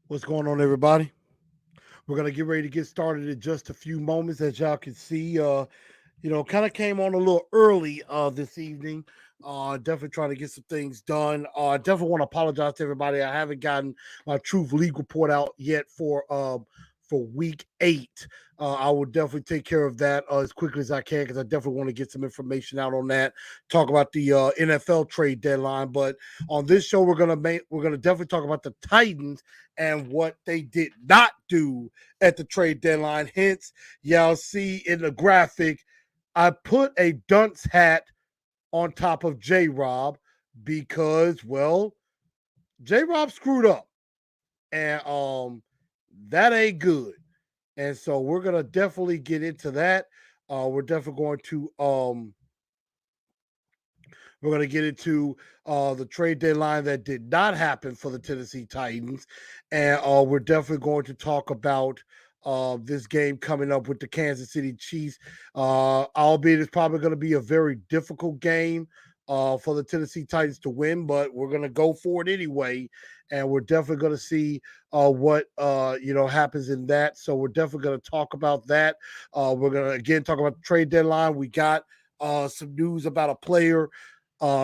What's going on, everybody? We're gonna get ready to get started in just a few moments. As y'all can see, kind of came on a little early this evening. Definitely trying to get some things done. Definitely want to apologize to everybody. I haven't gotten my Truth League report out yet for week 8. I will definitely take care of that as quickly as I can because I definitely want to get some information out on that. Talk about the NFL trade deadline, but on this show we're gonna definitely talk about the Titans and what they did not do at the trade deadline. Hence, y'all see in the graphic I put a dunce hat on top of J Rob because, well, J Rob screwed up. And that ain't good. And so we're gonna definitely get into that. We're definitely going to we're going to get into the trade deadline that did not happen for the Tennessee Titans, and we're definitely going to talk about this game coming up with the Kansas City Chiefs. Albeit it's probably going to be a very difficult game for the Tennessee Titans to win, but we're going to go for it anyway, and we're definitely going to see what happens in that. So we're definitely going to talk about that. We're going to again talk about the trade deadline. We got some news about a player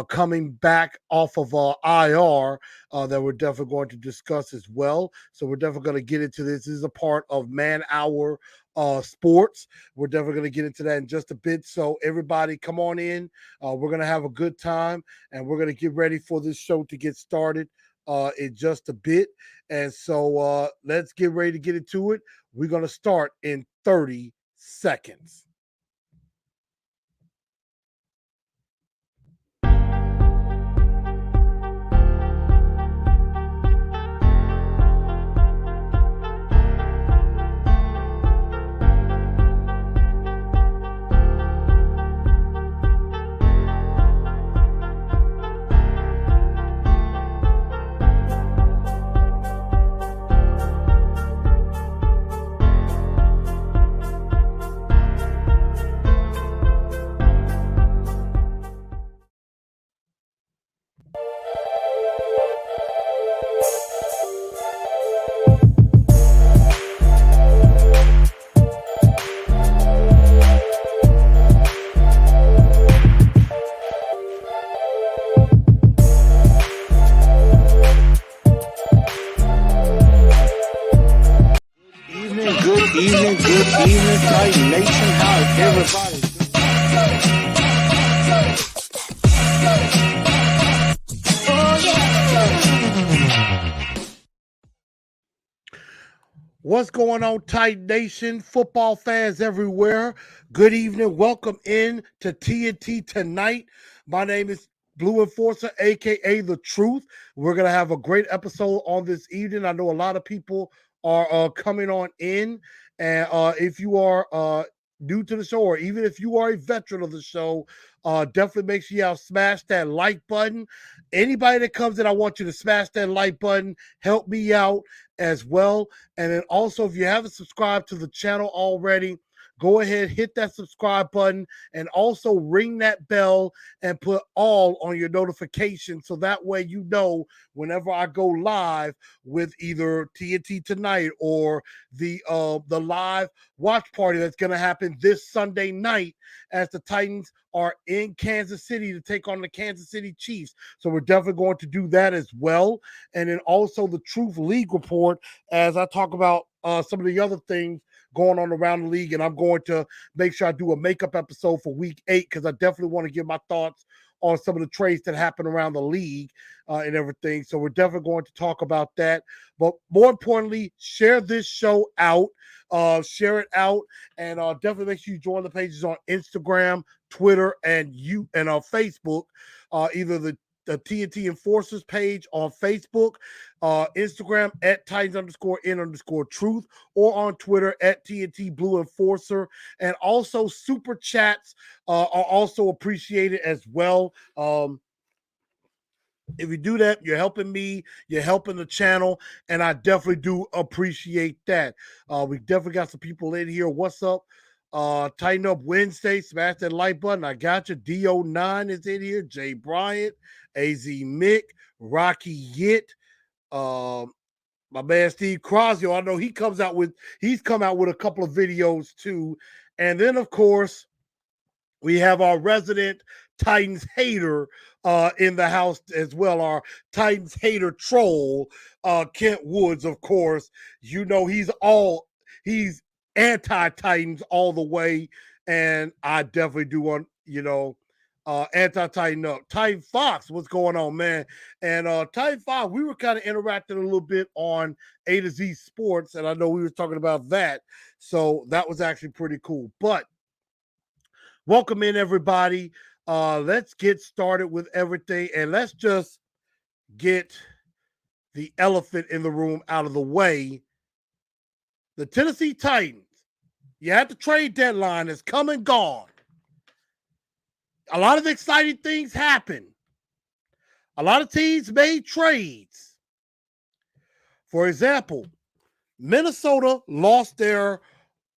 coming back off of IR that we're definitely going to discuss as well. So we're definitely going to get into this. This is a part of Man Hour Sports. We're definitely going to get into that in just a bit. So everybody, come on in. We're going to have a good time, and we're going to get ready for this show to get started in just a bit. And so let's get ready to get into it. We're going to start in 30 seconds. Good evening, Titan Nation. How is everybody? What's going on, Titan Nation? Football fans everywhere. Good evening. Welcome in to TNT tonight. My name is Blue Enforcer, aka The Truth. We're gonna have a great episode on this evening. I know a lot of people are coming on in, and if you are new to the show, or even if you are a veteran of the show, definitely make sure y'all smash that like button. Anybody that comes in, I want you to smash that like button. Help me out as well. And then also, if you haven't subscribed to the channel already, go ahead, hit that subscribe button, and also ring that bell and put all on your notifications so that way you know whenever I go live with either TNT tonight or the live watch party that's going to happen this Sunday night as the Titans are in Kansas City to take on the Kansas City Chiefs. So we're definitely going to do that as well. And then also the Truth League report as I talk about some of the other things going on around the league. And I'm going to make sure I do a makeup episode for week 8 because I definitely want to give my thoughts on some of the trades that happen around the league and everything. So we're definitely going to talk about that. But more importantly, share this show out. Share it out, and definitely make sure you join the pages on Instagram, Twitter, and Facebook. Either the TNT Enforcers page on Facebook, Instagram at Titans_N_Truth, or on Twitter at TNT Blue Enforcer. And also, super chats are also appreciated as well. If you do that, you're helping me, you're helping the channel, and I definitely do appreciate that. We definitely got some people in here. What's up? Tighten Up Wednesday, smash that like button. I got you. DO9 is in here. Jay Bryant, AZ Mick, Rocky Yit, um, My man Steve Crosio, I know he's come out with a couple of videos too. And then of course, we have our resident Titans hater in the house as well. Our Titans hater troll, Kent Woods, of course. You know he's anti-Titans all the way, and I definitely do want anti-Titan up. Titan Fox, what's going on, man? And Titan Fox, we were kind of interacting a little bit on A to Z Sports, and I know we were talking about that, so that was actually pretty cool. But welcome in, everybody. Let's get started with everything, and let's just get the elephant in the room out of the way. The Tennessee Titans, you had the trade deadline, is come and gone. A lot of exciting things happened. A lot of teams made trades. For example, Minnesota lost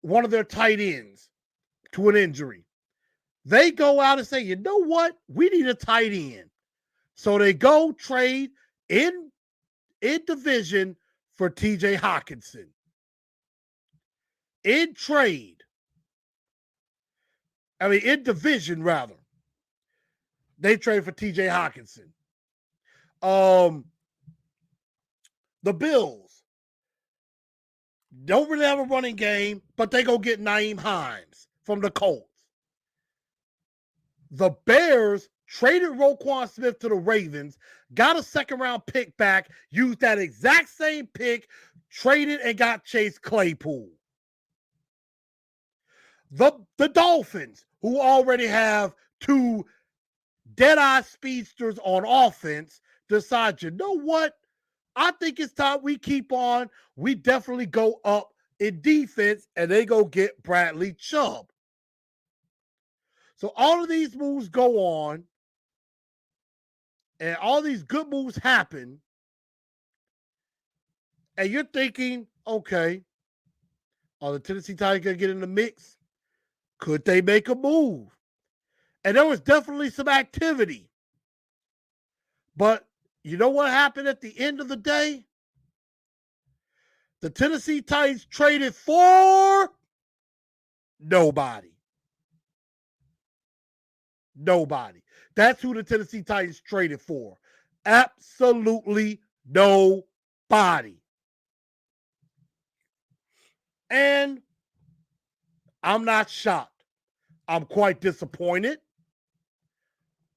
one of their tight ends to an injury. They go out and say, you know what? We need a tight end. So they go trade in division for TJ Hockenson. In division, rather. They trade for TJ Hockenson. The Bills don't really have a running game, but they go get Nyheim Hines from the Colts. The Bears traded Roquan Smith to the Ravens, got a second-round pick back, used that exact same pick, traded and got Chase Claypool. The Dolphins, who already have two dead-eye speedsters on offense, decide, you know what? I think it's time we keep on. We definitely go up in defense, and they go get Bradley Chubb. So all of these moves go on, and all these good moves happen, and you're thinking, okay, are the Tennessee Titans going to get in the mix? Could they make a move? And there was definitely some activity. But you know what happened at the end of the day? The Tennessee Titans traded for nobody. Nobody. That's who the Tennessee Titans traded for. Absolutely nobody. And I'm not shocked. I'm quite disappointed,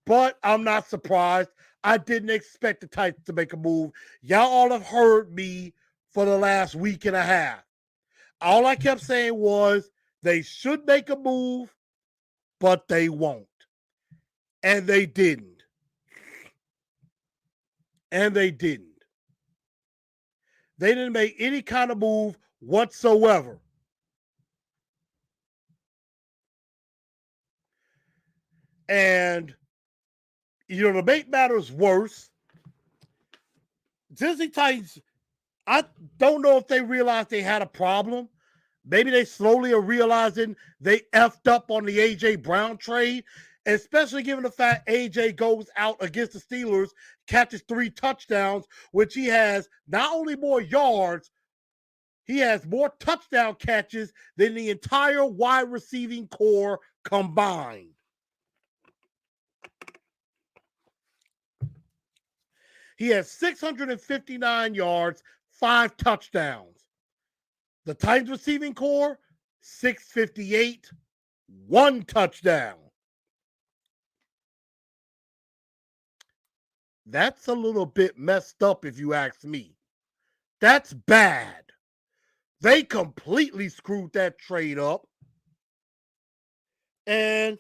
but I'm not surprised. I didn't expect the Titans to make a move. Y'all all have heard me for the last week and a half. All I kept saying was they should make a move, but they won't. And they didn't. They didn't make any kind of move whatsoever. And, to make matters worse, Tennessee Titans, I don't know if they realized they had a problem. Maybe they slowly are realizing they effed up on the A.J. Brown trade, especially given the fact A.J. goes out against the Steelers, catches 3 touchdowns, which he has not only more yards, he has more touchdown catches than the entire wide receiving core combined. He has 659 yards, 5 touchdowns. The Titans receiving core, 658, 1 touchdown. That's a little bit messed up if you ask me. That's bad. They completely screwed that trade up. And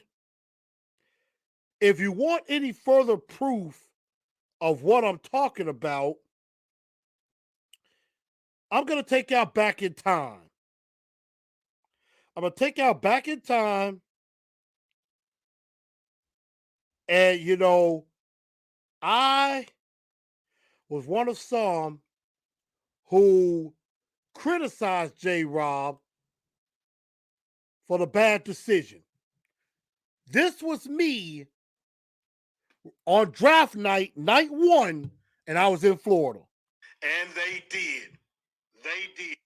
if you want any further proof of what I'm talking about, I'm going to take y'all back in time. I'm going to take y'all back in time. And, I was one of some who criticized J-Rob for the bad decision. This was me on draft night, night 1, and I was in Florida. And they did. They did.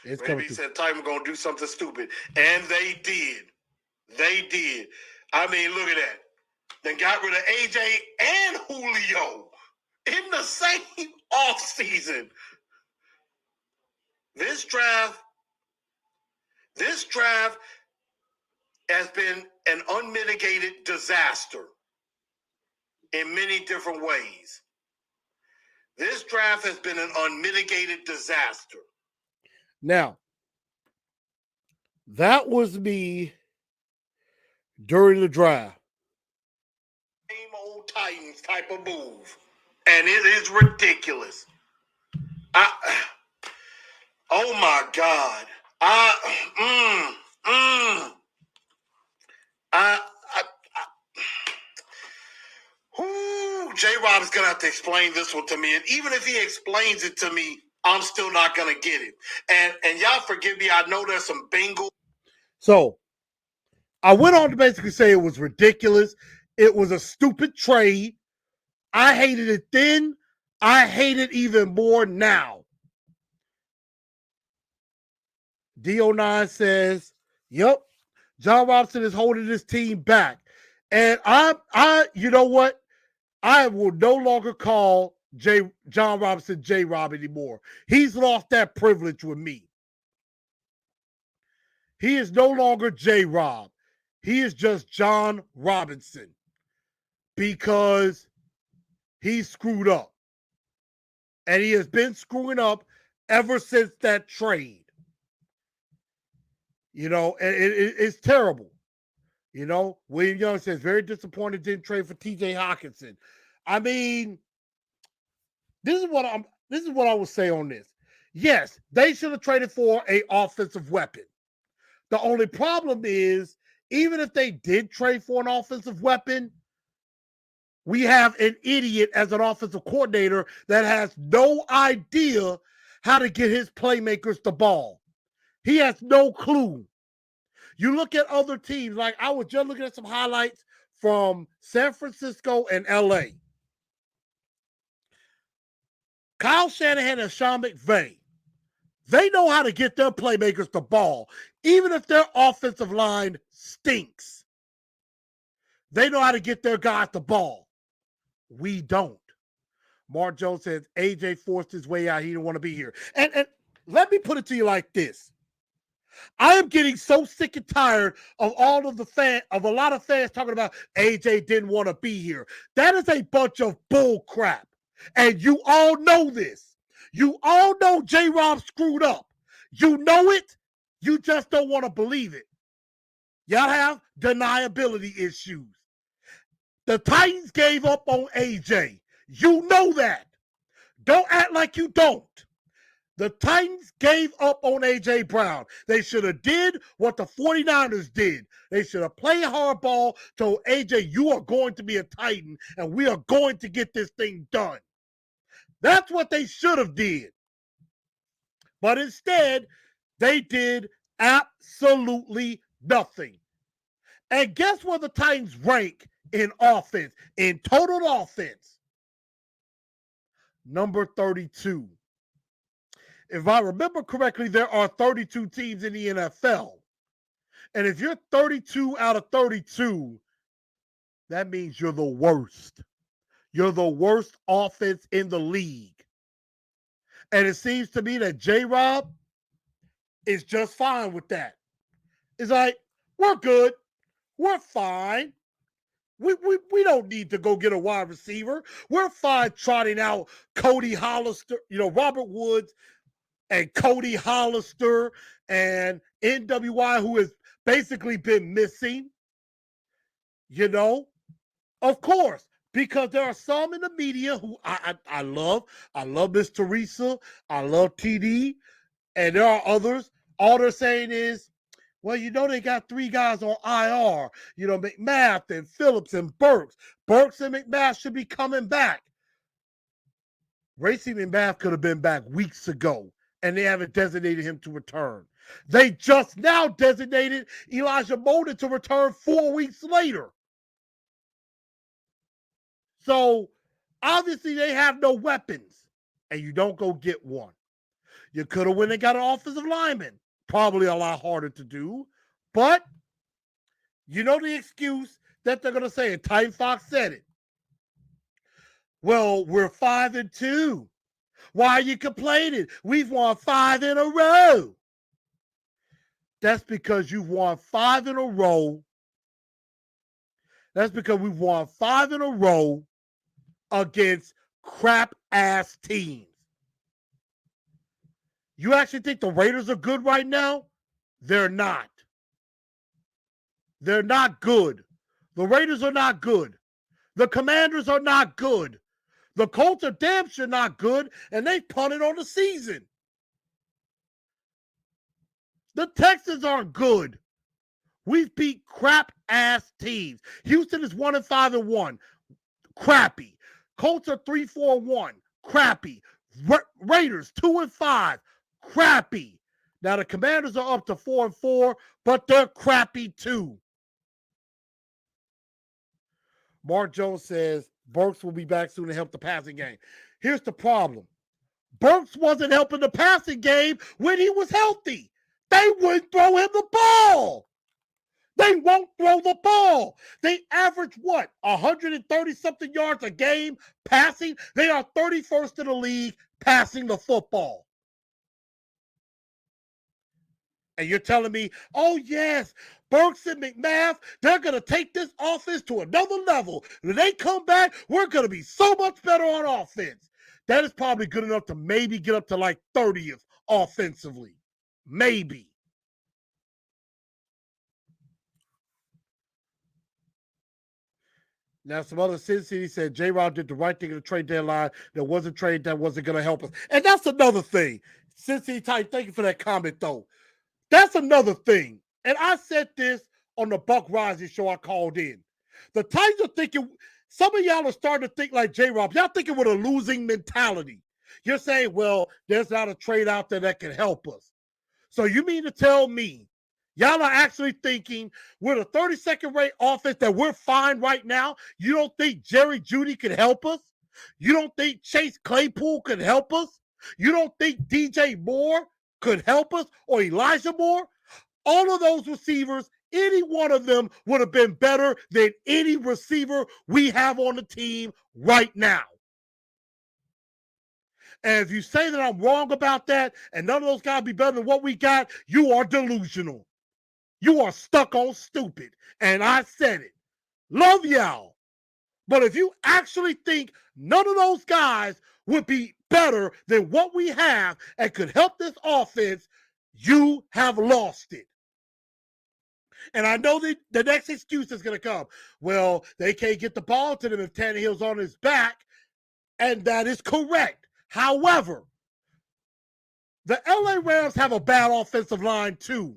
It's Maybe he said Titan gonna do something stupid, and they did. They did. I mean, look at that. They got rid of AJ and Julio in the same offseason. This draft has been an unmitigated disaster in many different ways. This draft has been an unmitigated disaster. Now, that was me during the draft. Same old Titans type of move. And it is ridiculous. Oh my God. J-Rob is going to have to explain this one to me. And even if he explains it to me, I'm still not going to get it. And y'all forgive me. I know there's some bingo. So, I went on to basically say it was ridiculous. It was a stupid trade. I hated it then. I hate it even more now. D09 says, yep, Jon Robinson is holding this team back. And you know what? I will no longer call Jon Robinson J-Rob anymore. He's lost that privilege with me. He is no longer J-Rob. He is just Jon Robinson because he screwed up. And he has been screwing up ever since that trade. You know, and it's terrible. You know, William Young says, very disappointed didn't trade for TJ Hawkinson. I mean, this is what I would say on this. Yes, they should have traded for an offensive weapon. The only problem is, even if they did trade for an offensive weapon, we have an idiot as an offensive coordinator that has no idea how to get his playmakers the ball. He has no clue. You look at other teams, like I was just looking at some highlights from San Francisco and LA. Kyle Shanahan and Sean McVay, they know how to get their playmakers the ball, even if their offensive line stinks. They know how to get their guys the ball. We don't. Mark Jones says AJ forced his way out. He didn't want to be here. And let me put it to you like this. I am getting so sick and tired of a lot of fans talking about AJ didn't want to be here. That is a bunch of bull crap. And you all know this. You all know J-Rob screwed up. You know it. You just don't want to believe it. Y'all have deniability issues. The Titans gave up on AJ. You know that. Don't act like you don't. The Titans gave up on A.J. Brown. They should have did what the 49ers did. They should have played hardball, told A.J., you are going to be a Titan, and we are going to get this thing done. That's what they should have did. But instead, they did absolutely nothing. And guess where the Titans rank in offense, in total offense? Number 32. If I remember correctly, there are 32 teams in the NFL. And if you're 32 out of 32, that means you're the worst. You're the worst offense in the league. And it seems to me that J-Rob is just fine with that. It's like, we're good. We're fine. We don't need to go get a wide receiver. We're fine trotting out Cody Hollister, Robert Woods, and Cody Hollister and NWI, who has basically been missing, of course, because there are some in the media who I love. I love Miss Teresa. I love TD. And there are others. All they're saying is, well, they got 3 guys on IR, McMath and Phillips and Burks. Burks and McMath should be coming back. Racing McMath could have been back weeks ago, and they haven't designated him to return. They just now designated Elijah Molden to return 4 weeks later. So obviously they have no weapons, and you don't go get one. You could have went and got an offensive lineman. Probably a lot harder to do, but you know the excuse that they're going to say, and Titan Fox said it. Well, we're 5-2. Why are you complaining? We've won 5 in a row. That's because you've won 5 in a row. That's because we've won 5 in a row against crap ass teams. You actually think the Raiders are good right now? They're not. They're not good. The Raiders are not good. The Commanders are not good. The Colts are damn sure not good, and they punted on the season. The Texans aren't good. We've beat crap ass teams. Houston is 1-5-1. Crappy. Colts are 3-4-1. Crappy. Raiders 2-5. Crappy. Now the Commanders are up to 4-4, but they're crappy too. Mark Jones says Burks will be back soon to help the passing game. Here's the problem. Burks wasn't helping the passing game when he was healthy. They wouldn't throw him the ball. They won't throw the ball. They average what? 130-something yards a game passing? They are 31st in the league passing the football. And you're telling me, oh, yes, Burks and McMath, they're going to take this offense to another level. When they come back, we're going to be so much better on offense. That is probably good enough to maybe get up to like 30th offensively. Maybe. Now, some other Sin City said J-Rob did the right thing at the trade deadline. There was a trade that wasn't going to help us. And that's another thing. Sin City Titan, thank you for that comment, though. That's another thing. And I said this on the Buck Rising show I called in. The Titans are thinking, some of y'all are starting to think like J-Rob. Y'all thinking with a losing mentality. You're saying, well, there's not a trade out there that can help us. So you mean to tell me y'all are actually thinking with a 32nd rate offense that we're fine right now? You don't think Jerry Jeudy could help us? You don't think Chase Claypool could help us? You don't think DJ Moore could help us or Elijah Moore? All of those receivers, any one of them would have been better than any receiver we have on the team right now. And if you say that I'm wrong about that and none of those guys be better than what we got, you are delusional. You are stuck on stupid. And I said it. Love y'all. But if you actually think none of those guys would be better than what we have and could help this offense, you have lost it. And I know that the next excuse is going to come. Well, they can't get the ball to them if Tannehill's on his back. And that is correct. However, the LA Rams have a bad offensive line too.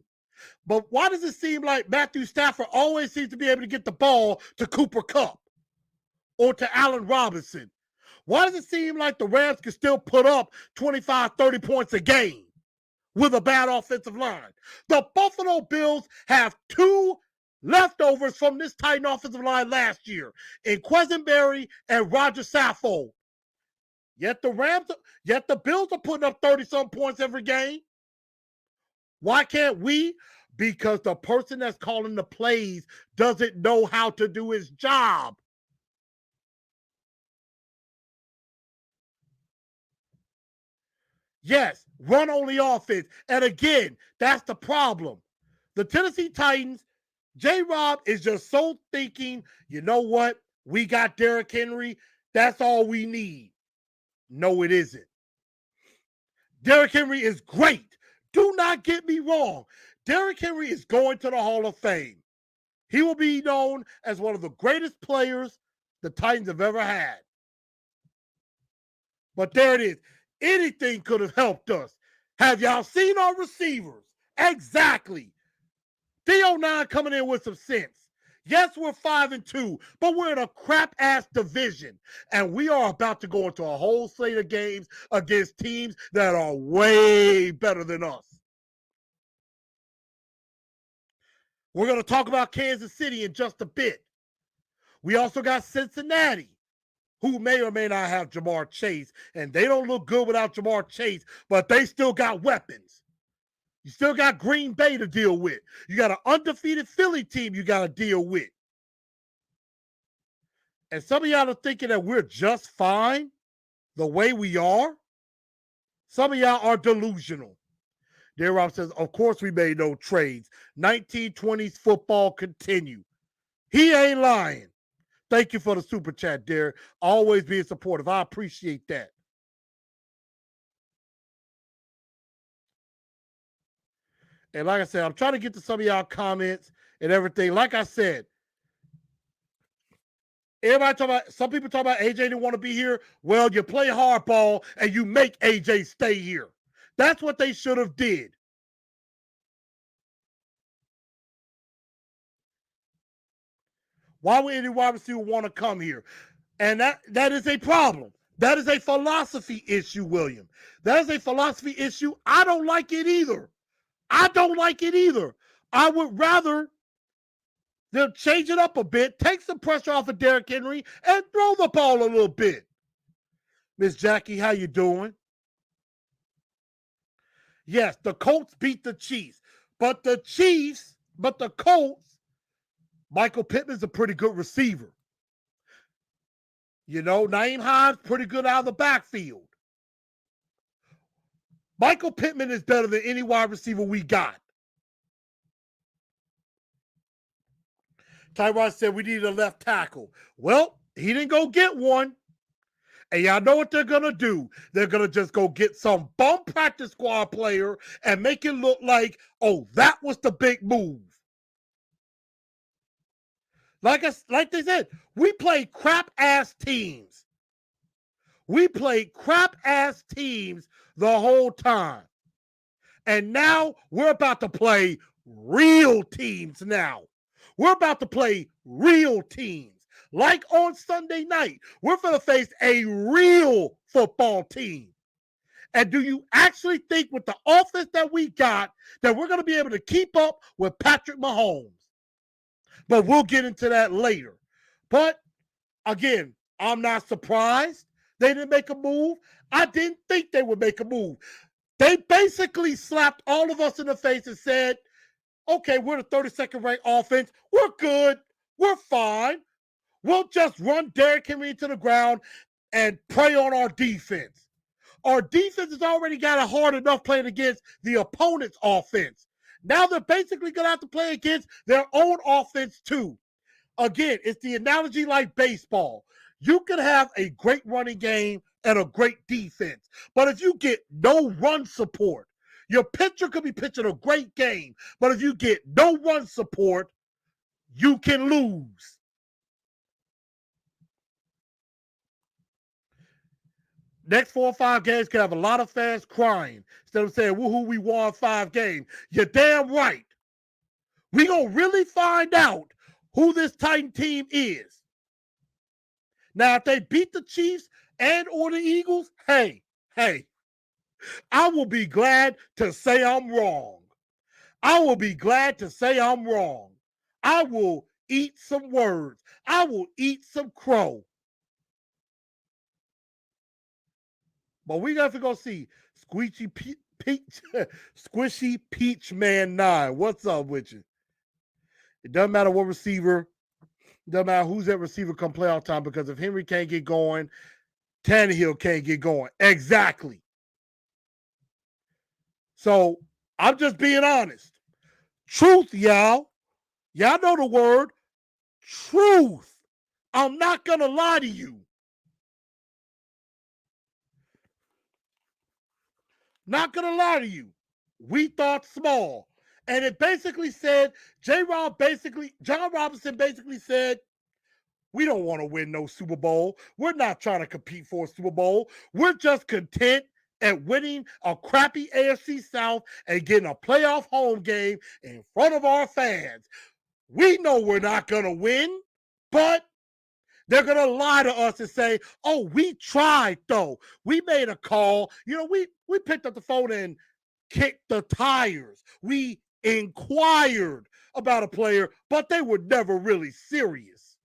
But why does it seem like Matthew Stafford always seems to be able to get the ball to Cooper Kupp or to Allen Robinson? Why does it seem like the Rams can still put up 25, 30 points a game with a bad offensive line? The Buffalo Bills have 2 leftovers from this Titan offensive line last year in Quesenberry and Roger Saffold. Yet the Bills are putting up 30-some points every game. Why can't we? Because the person that's calling the plays doesn't know how to do his job. Yes, run-only offense. And again, that's the problem. The Tennessee Titans, J-Rob is just so thinking, you know what? We got Derrick Henry. That's all we need. No, it isn't. Derrick Henry is great. Do not get me wrong. Derrick Henry is going to the Hall of Fame. He will be known as one of the greatest players the Titans have ever had. But there it is. Anything could have helped us. Have y'all seen our receivers? Exactly. Theo9 coming in with some sense. Yes, we're 5-2, but we're in a crap-ass division. And we are about to go into a whole slate of games against teams that are way better than us. We're going to talk about Kansas City in just a bit. We also got Cincinnati. who may or may not have Jamar Chase, and they don't look good without Jamar Chase, but they still got weapons. You still got Green Bay to deal with. You got an undefeated Philly team you got to deal with. And some of y'all are thinking that we're just fine the way we are. Some of y'all are delusional. Dear Rob says, of course we made no trades. 1920s football continue. He ain't lying. Thank you for the super chat, dear. Always being supportive. I appreciate that. And like I said, I'm trying to get to some of y'all comments and everything. Like I said, everybody talk about, some people talk about AJ didn't want to be here. Well, you play hardball and you make AJ stay here. That's what they should have did. Why would any wide receiver want to come here? And that is a problem. That is a philosophy issue, William. That is a philosophy issue. I don't like it either. I don't like it either. I would rather them change it up a bit, take some pressure off of Derrick Henry, and throw the ball a little bit. Miss Jackie, how you doing? Yes, the Colts beat the Chiefs. But the Colts, Michael Pittman's a pretty good receiver. You know, Naeem Hines, pretty good out of the backfield. Michael Pittman is better than any wide receiver we got. Tyrod said we needed a left tackle. Well, he didn't go get one. And y'all know what they're going to do. They're going to just go get some bum practice squad player and make it look like, oh, that was the big move. Like they said, we play crap-ass teams. We played crap-ass teams the whole time. And now we're about to play real teams now. We're about to play real teams. Like on Sunday night, we're going to face a real football team. And do you actually think with the offense that we got that we're going to be able to keep up with Patrick Mahomes? But we'll get into that later. But again, I'm not surprised they didn't make a move. I didn't think they would make a move. They basically slapped all of us in the face and said, okay, we're the 32nd ranked offense. We're good. We're fine. We'll just run Derrick Henry into the ground and prey on our defense. Our defense has already got it hard enough playing against the opponent's offense. Now they're basically going to have to play against their own offense too. Again, it's the analogy like baseball. You can have a great running game and a great defense. But if you get no run support, your pitcher could be pitching a great game. But if you get no run support, you can lose. Next 4 or 5 games can have a lot of fans crying instead of saying, woohoo, we won 5 games. You're damn right. We're going to really find out who this Titan team is. Now, if they beat the Chiefs and or the Eagles, hey, I will be glad to say I'm wrong. I will be glad to say I'm wrong. I will eat some words. I will eat some crow. But we got to go see Squishy Peach Man 9. What's up with you? It doesn't matter what receiver. It doesn't matter who's that receiver come playoff time because if Henry can't get going, Tannehill can't get going. Exactly. So I'm just being honest. Truth, y'all. Y'all know the word. Truth. I'm not going to lie to you. Not going to lie to you. We thought small. And it basically said, Jon Robinson basically said, we don't want to win no Super Bowl. We're not trying to compete for a Super Bowl. We're just content at winning a crappy AFC South and getting a playoff home game in front of our fans. We know we're not going to win, but they're going to lie to us and say, oh, we tried, though. We made a call. You know, we picked up the phone and kicked the tires. We inquired about a player, but they were never really serious.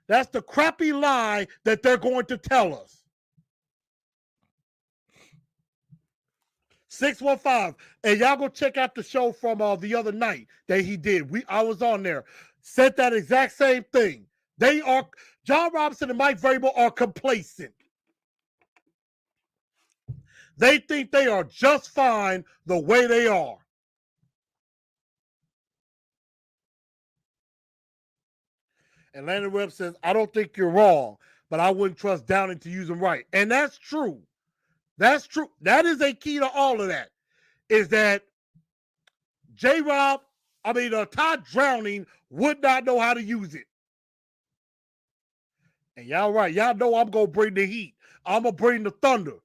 That's the crappy lie that they're going to tell us. 615. And y'all go check out the show from the other night that he did. I was on there. Said that exact same thing. Jon Robinson and Mike Vrabel are complacent. They think they are just fine the way they are. And Landon Webb says, I don't think you're wrong, but I wouldn't trust Downing to use them right. And that's true. That's true. That is a key to all of that, is that Todd Drowning would not know how to use it. And y'all right. Y'all know I'm going to bring the heat. I'm going to bring the thunder.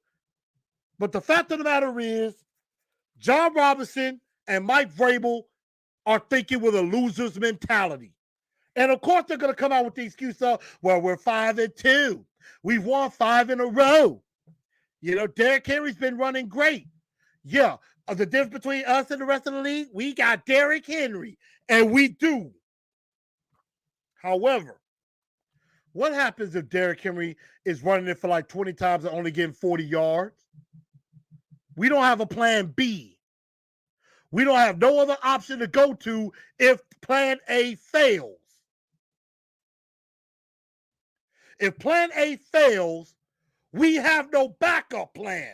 But the fact of the matter is, Jon Robinson and Mike Vrabel are thinking with a loser's mentality. And of course, they're going to come out with the excuse of, well, we're 5-2. We've won 5 in a row. You know, Derrick Henry's been running great. Yeah, the difference between us and the rest of the league, we got Derrick Henry, and we do. However, what happens if Derrick Henry is running it for like 20 times and only getting 40 yards? We don't have a plan B. We don't have no other option to go to if plan A fails. If plan A fails, we have no backup plan.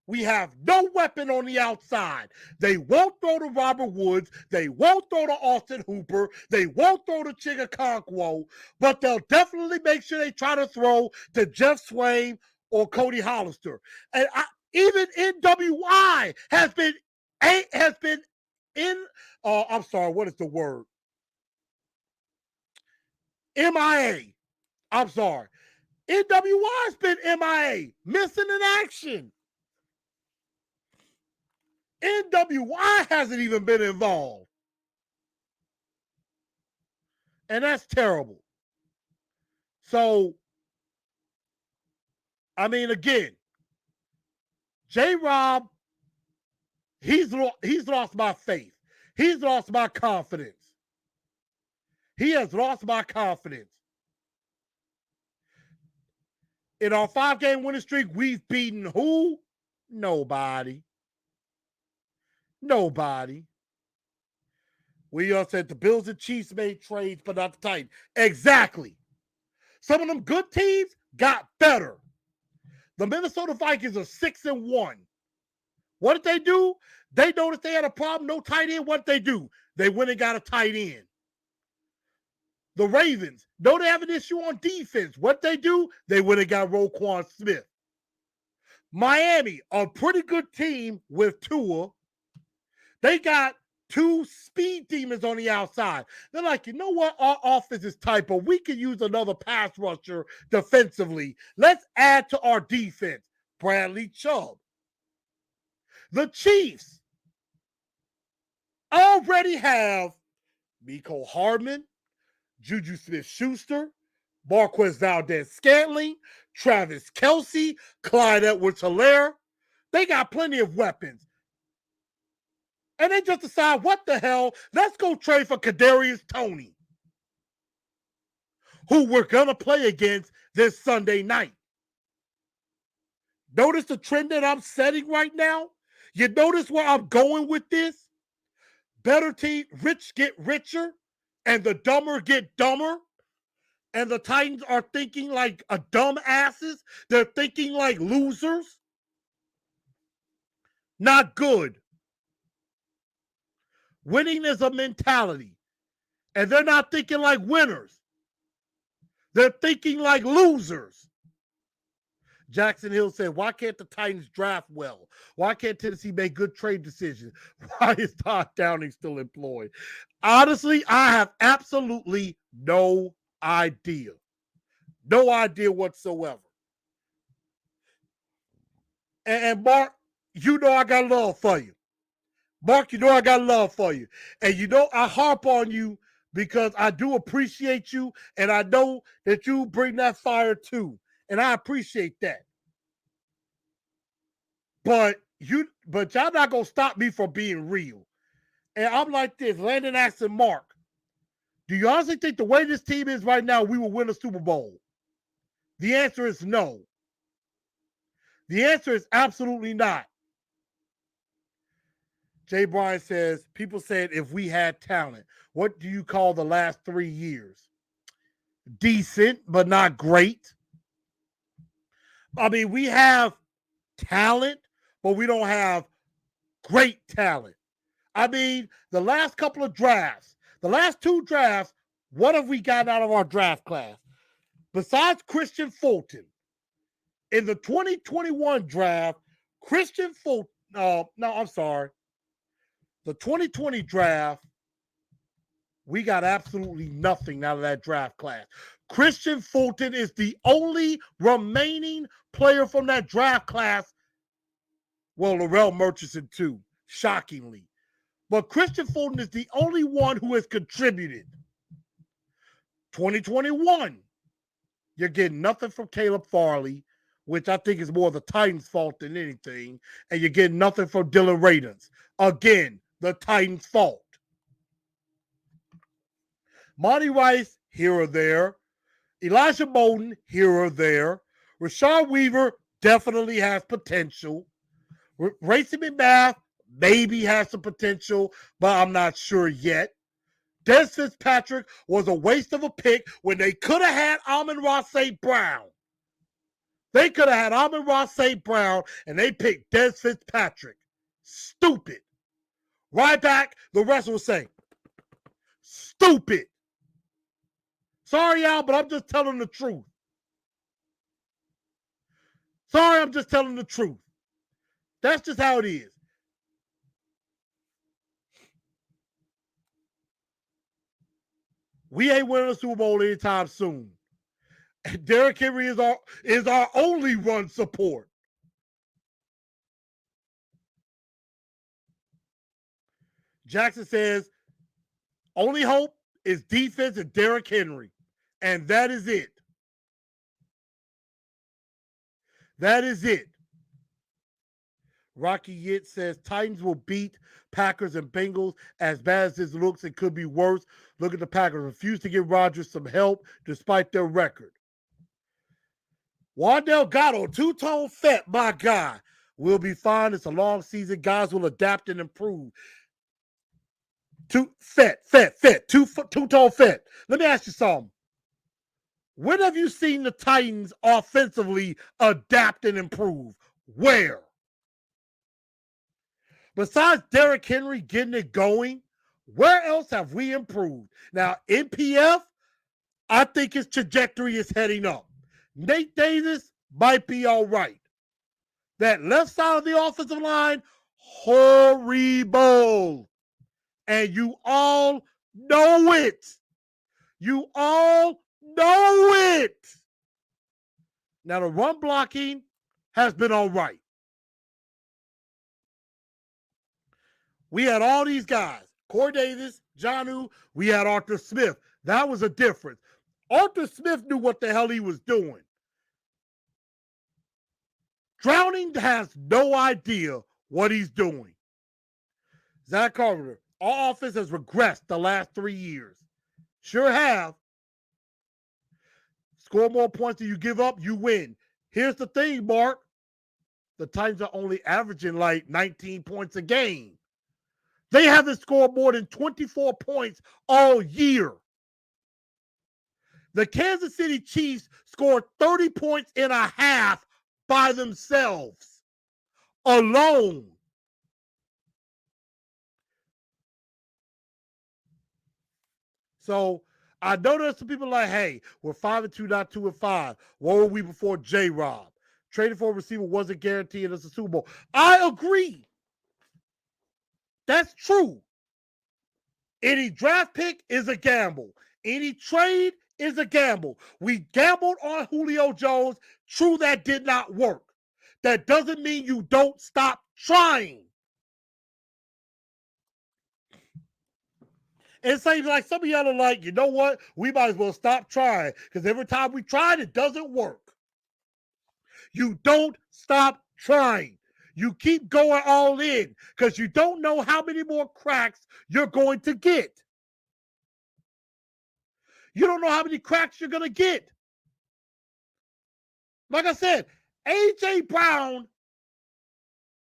We have no weapon on the outside. They won't throw to Robert Woods. They won't throw to Austin Hooper. They won't throw to Chigakonkwo, but they'll definitely make sure they try to throw to Jeff Swain or Cody Hollister. And even NWI has been in, I'm sorry, what is the word? MIA. I'm sorry. NWI's been MIA, missing in action. NWI hasn't even been involved. And that's terrible. So, I mean, again, J-Rob, he's lost my faith. He's lost my confidence. He has lost my confidence. In our 5-game winning streak, we've beaten who? Nobody. Nobody. We all said the Bills and Chiefs made trades, but not the Titans. Exactly. Some of them good teams got better. The Minnesota Vikings are 6-1. What did they do? They noticed they had a problem, no tight end. What did they do? They went and got a tight end. The Ravens, know they have an issue on defense. What they do? They went and got Roquan Smith. Miami, a pretty good team with Tua. They got 2 speed demons on the outside. They're like, you know what? Our offense is tight, but we can use another pass rusher defensively. Let's add to our defense. Bradley Chubb. The Chiefs already have Mecole Hardman, Juju Smith-Schuster, Marquez Valdez-Scantling, Travis Kelce, Clyde Edwards-Helaire. They got plenty of weapons. And they just decide, what the hell, let's go trade for Kadarius Toney, who we're going to play against this Sunday night. Notice the trend that I'm setting right now? You notice where I'm going with this? Better team, rich get richer, and the dumber get dumber. And the Titans are thinking like a dumbasses. They're thinking like losers. Not good. Winning is a mentality. And they're not thinking like winners. They're thinking like losers. Jackson Hill said, why can't the Titans draft well? Why can't Tennessee make good trade decisions? Why is Todd Downing still employed? Honestly, I have absolutely no idea. No idea whatsoever. And Mark, you know I got love for you. Mark, you know I got love for you. And you know I harp on you because I do appreciate you, and I know that you bring that fire too. And I appreciate that. But y'all not gonna stop me from being real. And I'm like this. Landon asked Mark, Do you honestly think the way this team is right now, we will win a Super Bowl? The answer is no. The answer is absolutely not. Jay Bryan says, people said if we had talent, what do you call the last 3 years? Decent, but not great. I mean, we have talent, but we don't have great talent. I mean, the last couple of drafts, the last 2 drafts, what have we gotten out of our draft class? Besides Christian Fulton, in the 2021 draft, Christian Fulton, no, I'm sorry. The 2020 draft, we got absolutely nothing out of that draft class. Christian Fulton is the only remaining player from that draft class. Well, Laurel Murchison too, shockingly. But Christian Fulton is the only one who has contributed. 2021, you're getting nothing from Caleb Farley, which I think is more the Titans' fault than anything. And you're getting nothing from Dylan Radins. Again, the Titans' fault. Monty Rice, here or there. Elijah Molden, here or there. Rashad Weaver definitely has potential. Racing McMath maybe has some potential, but I'm not sure yet. Des Fitzpatrick was a waste of a pick when they could have had Amon-Ra St. Brown. They could have had Amon-Ra St. Brown, and they picked Des Fitzpatrick. Stupid. Right back, the rest will say, stupid. Sorry, Al, but I'm just telling the truth. Sorry, I'm just telling the truth. That's just how it is. We ain't winning a Super Bowl anytime soon. And Derrick Henry is our only run support. Jackson says, only hope is defense and Derrick Henry. And that is it. That is it. Rocky Yit says, Titans will beat Packers and Bengals. As bad as this looks, it could be worse. Look at the Packers. Refuse to give Rodgers some help despite their record. Wandell Gatto, two-tone Fett, my guy. We'll be fine. It's a long season. Guys will adapt and improve. Two-tone Fett. Let me ask you something. When have you seen the Titans offensively adapt and improve? Where? Besides Derrick Henry getting it going, where else have we improved? Now, NPF, I think his trajectory is heading up. Nate Davis might be all right. That left side of the offensive line, horrible. And you all know it. You all know it. Now, the run blocking has been all right. We had all these guys. Corey Davis, Jonnu, we had Arthur Smith. That was a difference. Arthur Smith knew what the hell he was doing. Drowning has no idea what he's doing. Zach Carpenter, our offense has regressed the last 3 years. Sure have. Score more points than you give up, you win. Here's the thing, Mark. The Titans are only averaging like 19 points a game. They haven't scored more than 24 points all year. The Kansas City Chiefs scored 30 points and a half by themselves alone. So I know there's some people like, hey, we're 5-2, not 2-5. What were we before J-Rob? Trading for a receiver wasn't guaranteed us a Super Bowl. I agree. That's true. Any draft pick is a gamble. Any trade is a gamble. We gambled on Julio Jones. True, that did not work. That doesn't mean you don't stop trying. It seems like some of y'all are like, you know what? We might as well stop trying because every time we tried, it doesn't work. You don't stop trying. You keep going all in because you don't know how many more cracks you're going to get. You don't know how many cracks you're going to get. Like I said, A.J. Brown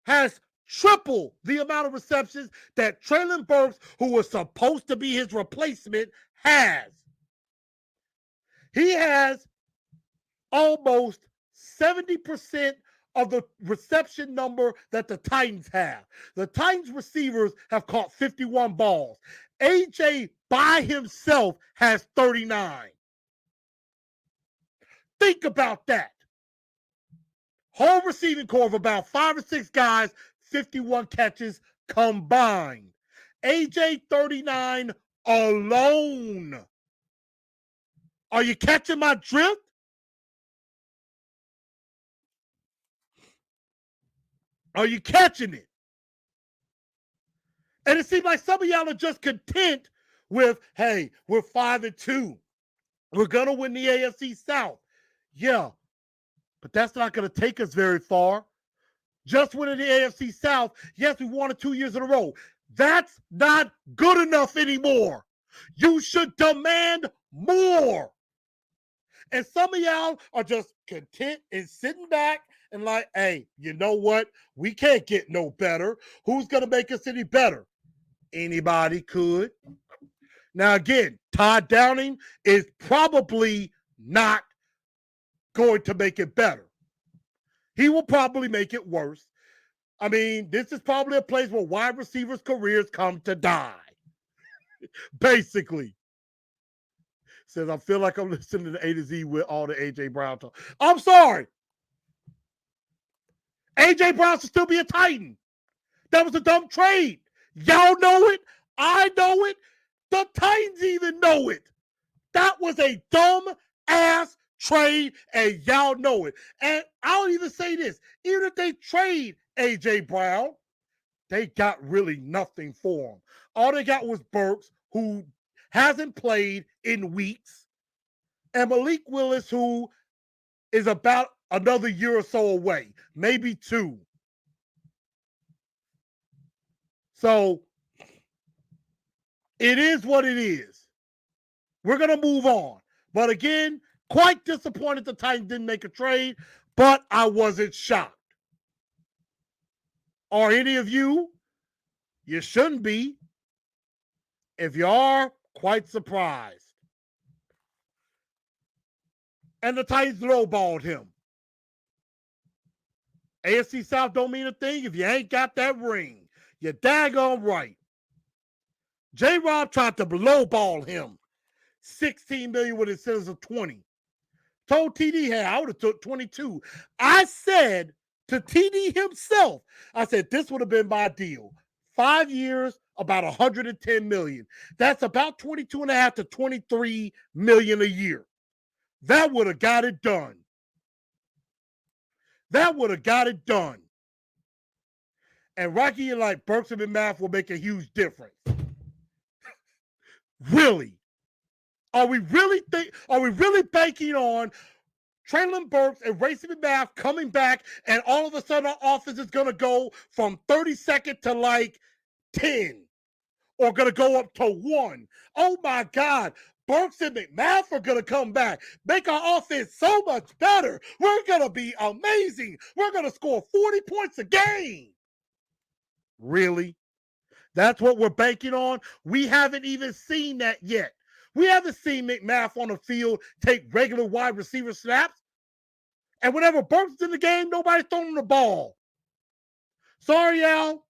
has triple the amount of receptions that Treylon Burks, who was supposed to be his replacement, has. He has almost 70% of the reception number that the Titans have. The Titans receivers have caught 51 balls. AJ by himself has 39. Think about that. Whole receiving core of about 5 or 6 guys, 51 catches combined. AJ 39 alone. Are you catching my drift? Are you catching it? And it seems like some of y'all are just content with, hey, we're 5-2. We're going to win the AFC South. Yeah, but that's not going to take us very far. Just winning the AFC South, yes, we won it 2 years in a row. That's not good enough anymore. You should demand more. And some of y'all are just content and sitting back and like, hey, you know what? We can't get no better. Who's going to make us any better? Anybody could. Now, again, Todd Downing is probably not going to make it better. He will probably make it worse. I mean, this is probably a place where wide receivers' careers come to die. Basically. Says, I feel like I'm listening to A to Z with all the A.J. Brown talk. I'm sorry. A.J. Brown should still be a Titan. That was a dumb trade. Y'all know it. I know it. The Titans even know it. That was a dumb ass trade, and y'all know it. And I'll even say this. Even if they trade A.J. Brown, they got really nothing for him. All they got was Burks, who hasn't played in weeks, and Malik Willis, who is about another year or so away, maybe 2. So it is what it is. We're going to move on. But again, quite disappointed the Titans didn't make a trade, but I wasn't shocked. Are any of you? You shouldn't be. If you are, quite surprised. And the Titans lowballed him. AFC South don't mean a thing if you ain't got that ring. You're daggone right. J-Rob tried to lowball him. $16 million with incentives of 20. Told TD, hey, I would have took 22. I said to TD himself, I said, this would have been my deal. 5 years, about $110 million. That's about 22.5 to 23 million a year. That would have got it done. That would have got it done. And Rocky and like Burks and Math will make a huge difference. Really? Are we really banking on Treylon Burks and Racing Math coming back, and all of a sudden our offense is going to go from 32nd to like 10, or going to go up to 1? Oh my God. Burks and McMath are going to come back, make our offense so much better. We're going to be amazing. We're going to score 40 points a game. Really? That's what we're banking on? We haven't even seen that yet. We haven't seen McMath on the field take regular wide receiver snaps. And whenever Burks is in the game, nobody's throwing him the ball. Sorry, y'all.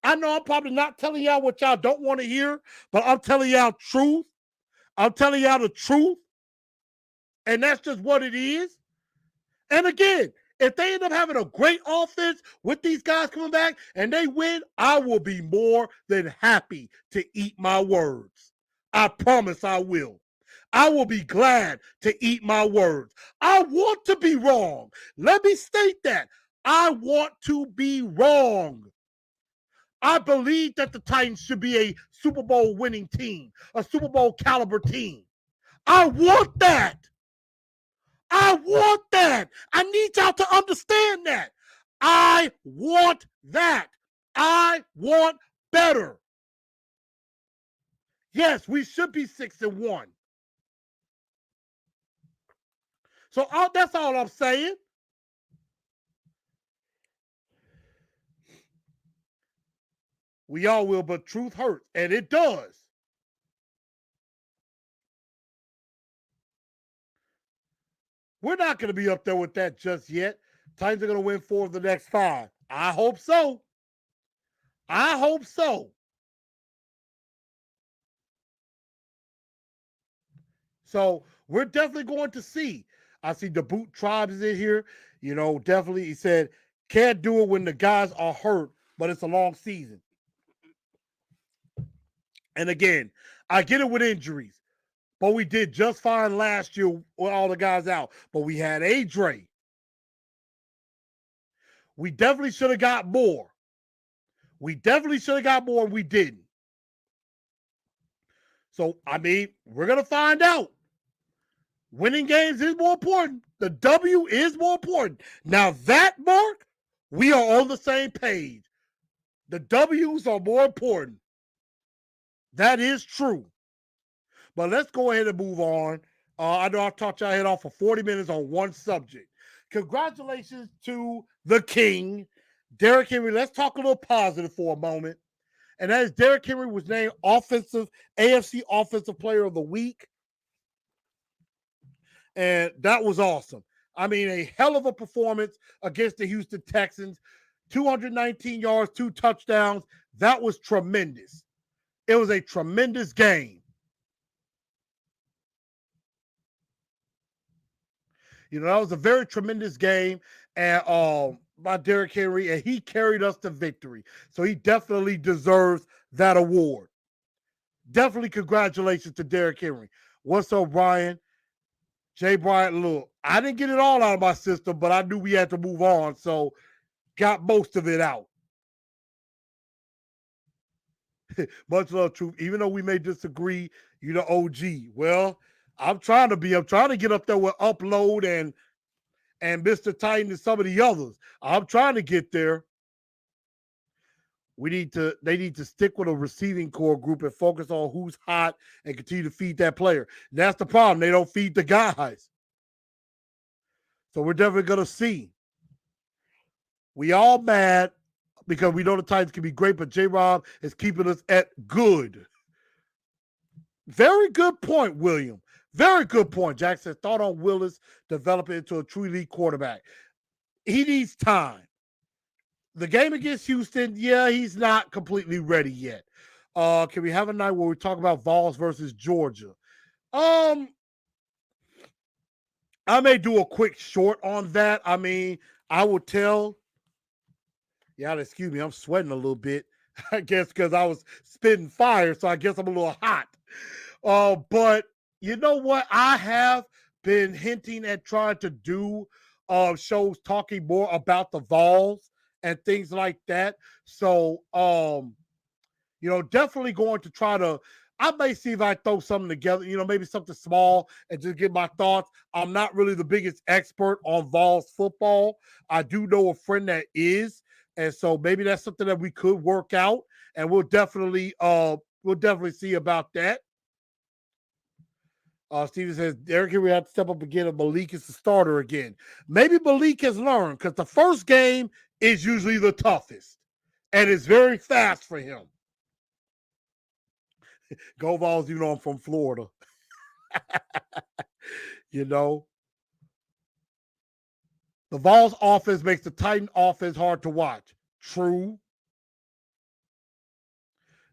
I know I'm probably not telling y'all what y'all don't want to hear, but I'm telling y'all truth. I'm telling y'all the truth. And that's just what it is. And again, if they end up having a great offense with these guys coming back and they win, I will be more than happy to eat my words. I promise I will. I will be glad to eat my words. I want to be wrong. Let me state that. I want to be wrong. I believe that the Titans should be a Super Bowl winning team, a Super Bowl caliber team. I want that. I want that. I need y'all to understand that. I want that. I want better. Yes, we should be 6-1. So that's all I'm saying. We all will, but truth hurts, and it does. We're not going to be up there with that just yet. Titans are going to win 4 of the next 5. I hope so. I hope so. So we're definitely going to see. I see the Boot Tribes in here. You know, definitely he said, can't do it when the guys are hurt, but it's a long season. And again, I get it with injuries, but we did just fine last year with all the guys out. But we had Adre. We definitely should have got more. We definitely should have got more, and we didn't. So, I mean, we're going to find out. Winning games is more important. The W is more important. Now, that, Mark, we are on the same page. The W's are more important. That is true. But let's go ahead and move on. I know I've talked y'all head off for 40 minutes on one subject. Congratulations to the King, Derrick Henry. Let's talk a little positive for a moment. And that is Derrick Henry was named AFC Offensive Player of the Week. And that was awesome. I mean, a hell of a performance against the Houston Texans. 219 yards, 2 touchdowns. That was tremendous. It was a tremendous game. You know, that was a very tremendous game and by Derrick Henry, and he carried us to victory. So he definitely deserves that award. Definitely congratulations to Derrick Henry. What's up, Brian? Jay Bryant, look, I didn't get it all out of my system, but I knew we had to move on, so got most of it out. Much love, truth. Even though we may disagree, you know, OG. Well, I'm trying to get up there with Upload and Mr. Titan and some of the others. I'm trying to get there. They need to stick with a receiving core group and focus on who's hot and continue to feed that player. That's the problem. They don't feed the guys. So we're definitely going to see. We all mad because we know the Titans can be great, but J-Rob is keeping us at good. Very good point, William. Very good point. Jackson thought on Willis developing into a true elite quarterback. He needs time. The game against Houston, yeah, he's not completely ready yet. Can we have a night where we talk about Vols versus Georgia? I may do a quick short on that. I mean, I will tell. Yeah, excuse me, I'm sweating a little bit. I guess because I was spitting fire, so I guess I'm a little hot. But you know what? I have been hinting at trying to do shows talking more about the Vols and things like that. So, you know, definitely going to try to. I may see if I throw something together, you know, maybe something small and just get my thoughts. I'm not really the biggest expert on Vols football. I do know a friend that is, and so maybe that's something that we could work out, and we'll definitely see about that. Steven says Derrick Henry had to step up again if Malik is the starter again. Maybe Malik has learned because the first game is usually the toughest, and it's very fast for him. Go Vols, you know I'm from Florida. You know, the Vols offense makes the Titan offense hard to watch. True.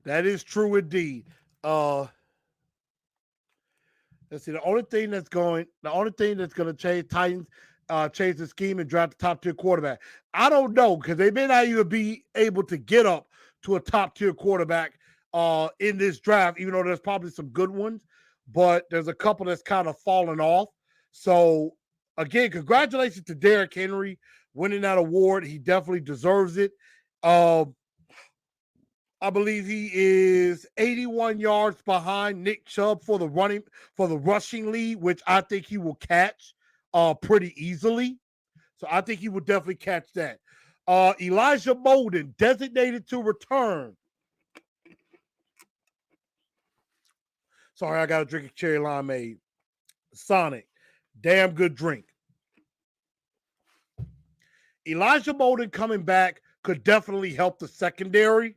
That is true indeed. Let's see. The only thing that's going to change Titans, change the scheme and draft a top tier quarterback. I don't know because they may not even be able to get up to a top tier quarterback in this draft, even though there's probably some good ones, but there's a couple that's kind of fallen off. So again, congratulations to Derrick Henry winning that award. He definitely deserves it. I believe he is 81 yards behind Nick Chubb for the rushing lead, which I think he will catch pretty easily. So I think he will definitely catch that. Elijah Molden, designated to return. Sorry, I got to drink a cherry limeade. Sonic, damn good drink. Elijah Molden coming back could definitely help the secondary.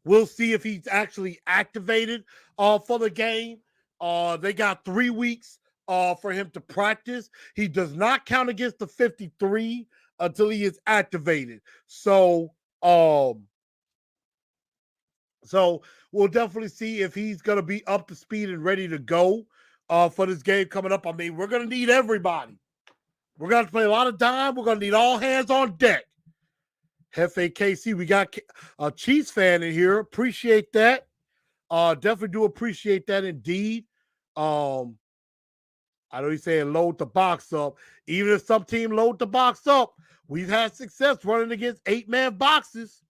We'll see if he's actually activated for the game. They got 3 weeks for him to practice. He does not count against the 53 until he is activated. So we'll definitely see if he's going to be up to speed and ready to go for this game coming up. I mean, we're going to need everybody. We're going to play a lot of dime. We're going to need all hands on deck. Hefe KC, we got a Chiefs fan in here. Appreciate that. Definitely do appreciate that indeed. I know he's saying load the box up. Even if some team load the box up, we've had success running against 8-man boxes.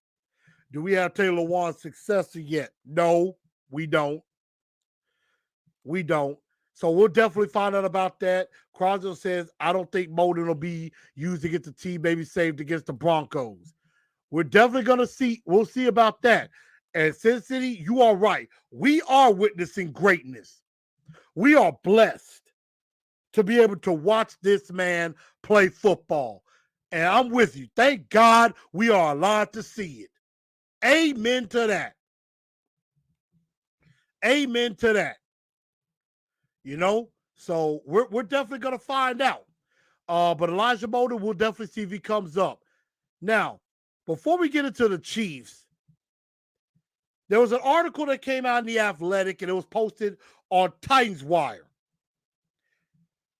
Do we have Taylor Lewan's successor yet? No, we don't. We don't. So we'll definitely find out about that. Croswell says, I don't think Molden will be used against the team maybe saved against the Broncos. We're definitely going to see. We'll see about that. And Sin City, you are right. We are witnessing greatness. We are blessed to be able to watch this man play football. And I'm with you. Thank God we are allowed to see it. Amen to that. Amen to that. You know? So we're definitely going to find out. But Elijah Molden, we'll definitely see if he comes up. Now, before we get into the Chiefs, there was an article that came out in The Athletic, and it was posted on Titans Wire.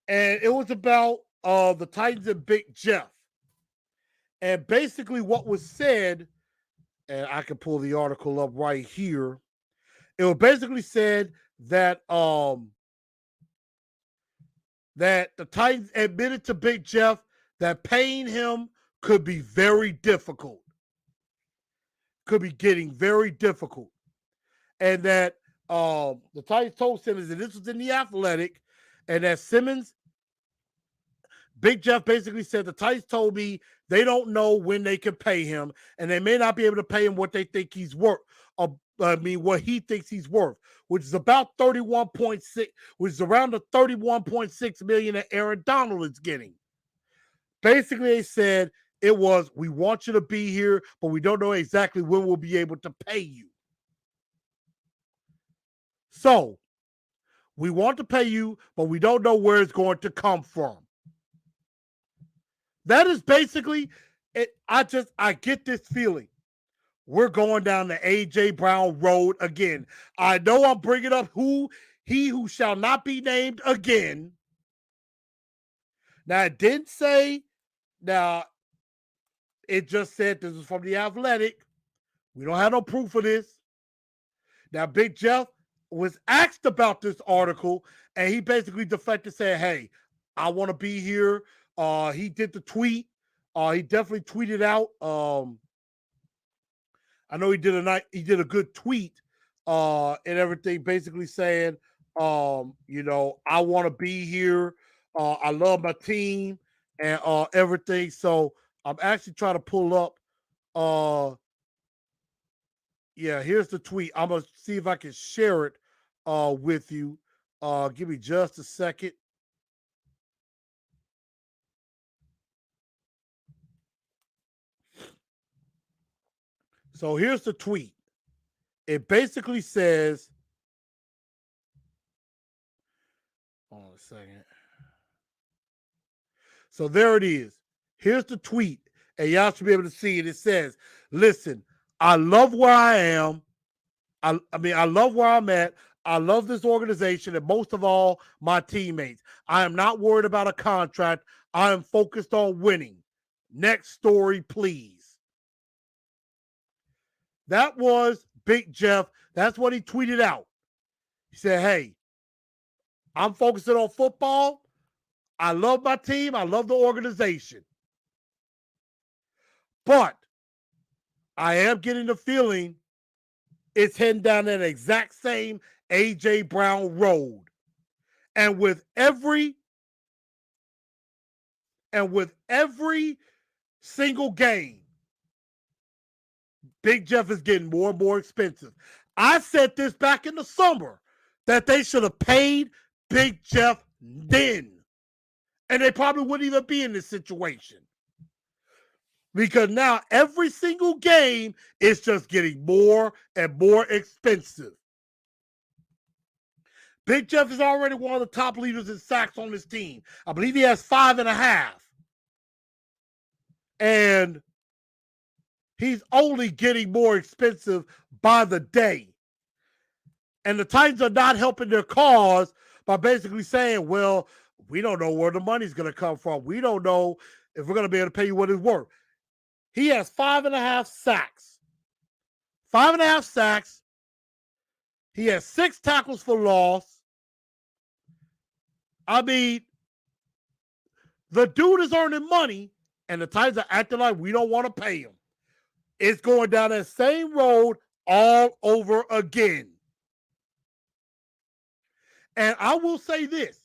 And it was about the Titans and Big Jeff. And basically what was said, and I can pull the article up right here, it was basically said that that the Titans admitted to Big Jeff that paying him could be very difficult. Could be getting very difficult. And that the Titans told Simmons, and this was in The Athletic, and that Simmons, Big Jeff basically said, the Titans told me they don't know when they can pay him, and they may not be able to pay him what they think he's worth. What he thinks he's worth, which is about 31.6, which is around the 31.6 million that Aaron Donald is getting. Basically, they said it was, we want you to be here, but we don't know exactly when we'll be able to pay you. So, we want to pay you, but we don't know where it's going to come from. That is basically it. I get this feeling. We're going down the A.J. Brown road again. I know I'm bringing up he who shall not be named again. Now, it didn't say, now, it just said this is from The Athletic. We don't have no proof of this. Now, Big Jeff was asked about this article, and he basically deflected, saying, hey, I want to be here. He did the tweet. He definitely tweeted out. I know he did a good tweet and everything, basically saying, I want to be here. I love my team and everything. So I'm actually trying to pull up. Here's the tweet. I'm gonna see if I can share it with you. Give me just a second. So here's the tweet. It basically says, hold on a second. So there it is. Here's the tweet, and y'all should be able to see it. It says, listen, I love where I am. I love where I'm at. I love this organization, and most of all, my teammates. I am not worried about a contract. I am focused on winning. Next story, please. That was Big Jeff. That's what he tweeted out. He said, hey, I'm focusing on football. I love my team. I love the organization. But I am getting the feeling it's heading down that exact same A.J. Brown road. And with every single game, Big Jeff is getting more and more expensive. I said this back in the summer, that they should have paid Big Jeff then. And they probably wouldn't even be in this situation. Because now every single game is just getting more and more expensive. Big Jeff is already one of the top leaders in sacks on his team. I believe he has 5.5. And he's only getting more expensive by the day. And the Titans are not helping their cause by basically saying, well, we don't know where the money's going to come from. We don't know if we're going to be able to pay you what it's worth. He has 5.5 sacks. 5.5 sacks. He has 6 tackles for loss. I mean, the dude is earning money, and the Titans are acting like we don't want to pay him. It's going down that same road all over again. And I will say this.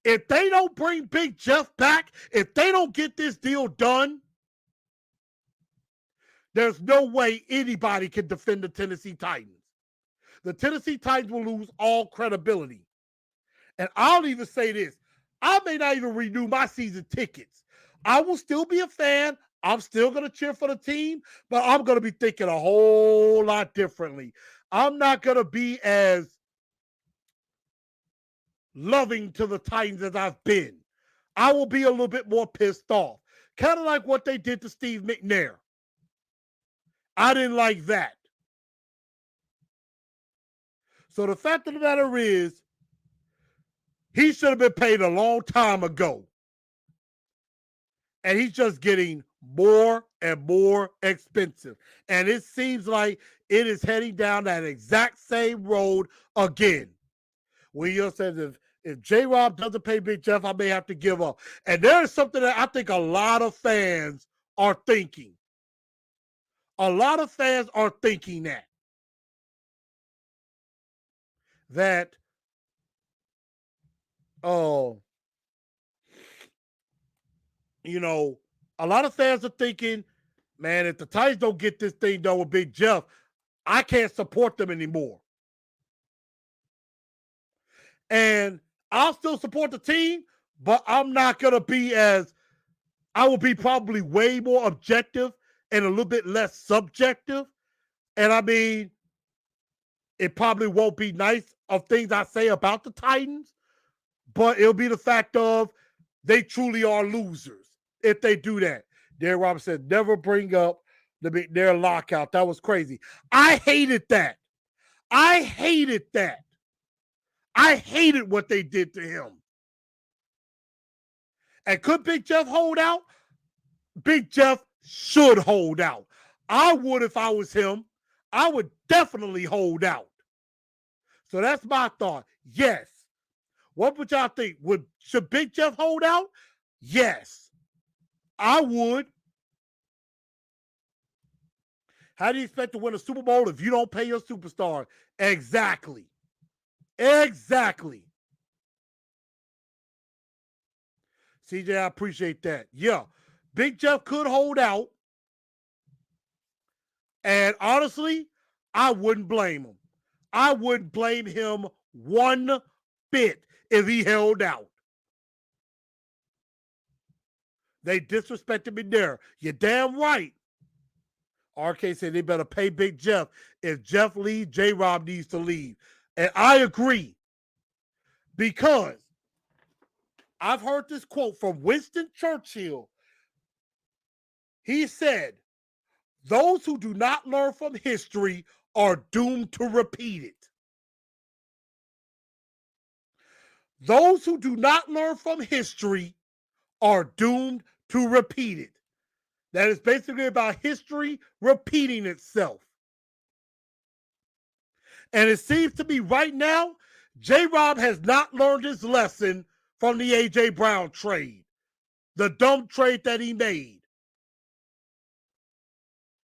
If they don't bring Big Jeff back, if they don't get this deal done, there's no way anybody can defend the Tennessee Titans. The Tennessee Titans will lose all credibility. And I'll even say this. I may not even renew my season tickets. I will still be a fan. I'm still going to cheer for the team, but I'm going to be thinking a whole lot differently. I'm not going to be as loving to the Titans as I've been. I will be a little bit more pissed off. Kind of like what they did to Steve McNair. I didn't like that. So the fact of the matter is, he should have been paid a long time ago. And he's just getting more and more expensive. And it seems like it is heading down that exact same road again. Will says if J-Rob doesn't pay Big Jeff, I may have to give up. And there is something that I think a lot of fans are thinking. A lot of fans are thinking that a lot of fans are thinking, man, if the Titans don't get this thing done with Big Jeff, I can't support them anymore. And I'll still support the team, but I'm not going to be I will be probably way more objective and a little bit less subjective. And I mean, it probably won't be nice of things I say about the Titans, but it'll be the fact of they truly are losers if they do that. Darren Robinson said, never bring up their lockout. That was crazy. I hated that. I hated what they did to him. And could Big Jeff hold out? Big Jeff should hold out. I would if I was him. I would definitely hold out. So that's my thought. Yes. What would y'all think? Should Big Jeff hold out? Yes. I would. How do you expect to win a Super Bowl if you don't pay your superstar? Exactly. CJ, I appreciate that. Yeah. Big Jeff could hold out. And honestly, I wouldn't blame him. I wouldn't blame him one bit if he held out. They disrespected me there. You're damn right. RK said they better pay Big Jeff. If Jeff leaves, J-Rob needs to leave. And I agree. Because I've heard this quote from Winston Churchill. He said, those who do not learn from history are doomed to repeat it. Those who do not learn from history are doomed to repeat it. That is basically about history repeating itself. And it seems to me right now, J-Rob has not learned his lesson from the A.J. Brown trade. The dumb trade that he made.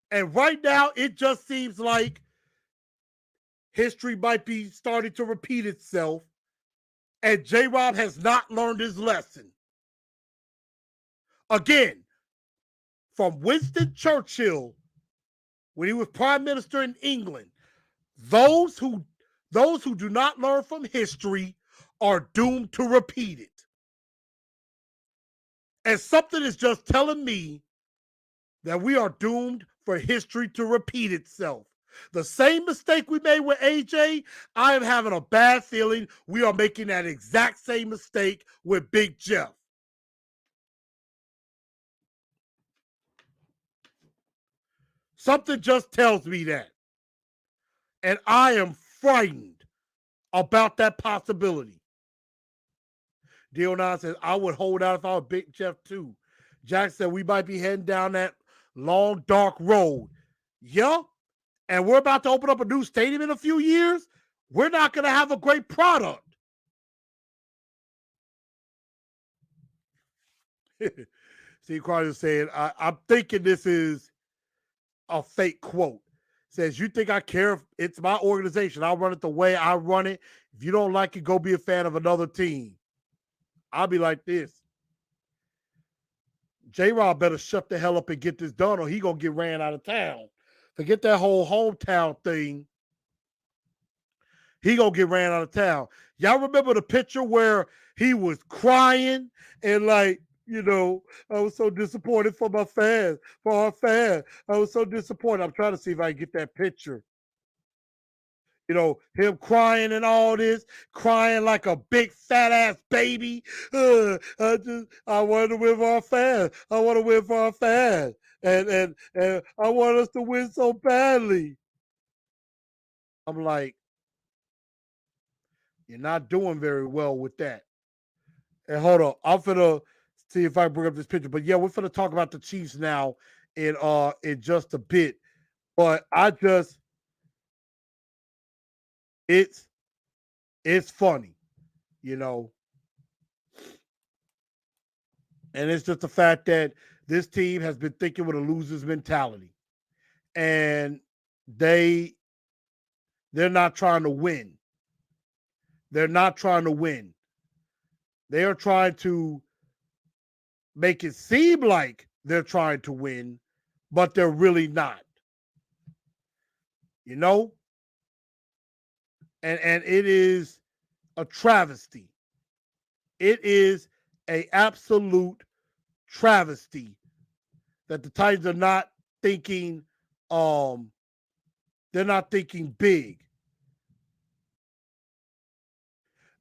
And right now, it just seems like history might be starting to repeat itself. And J-Rob has not learned his lesson. Again, from Winston Churchill, when he was Prime Minister in England, those who do not learn from history are doomed to repeat it. And something is just telling me that we are doomed for history to repeat itself. The same mistake we made with AJ, I am having a bad feeling we are making that exact same mistake with Big Jeff. Something just tells me that. And I am frightened about that possibility. Dion says, I would hold out if I were Big Jeff too. Jack said, we might be heading down that long, dark road. Yeah. And we're about to open up a new stadium in a few years. We're not going to have a great product. Steve Carter saying, I'm thinking this is a fake quote. Says, you think I care if it's my organization? I'll run it the way I run it. If you don't like it, go be a fan of another team. I'll be like this. J-Rob better shut the hell up and get this done or he going to get ran out of town. Forget that whole hometown thing. He going to get ran out of town. Y'all remember the picture where he was crying and like, you know, I was so disappointed for my fans, for our fans. I was so disappointed. I'm trying to see if I can get that picture. You know, him crying and all this, crying like a big fat ass baby. I want to win for our fans. I want to win for our fans. And I want us to win so badly. I'm like, you're not doing very well with that. And hold on, I'm finna see if I bring up this picture. But yeah, we're finna talk about the Chiefs now in just a bit. But it's funny, you know. And it's just the fact that this team has been thinking with a loser's mentality. And they're not trying to win. They're not trying to win. They are trying to make it seem like they're trying to win, but they're really not. You know? And it is a travesty. It is an absolute travesty that the Titans are not thinking they're not thinking big.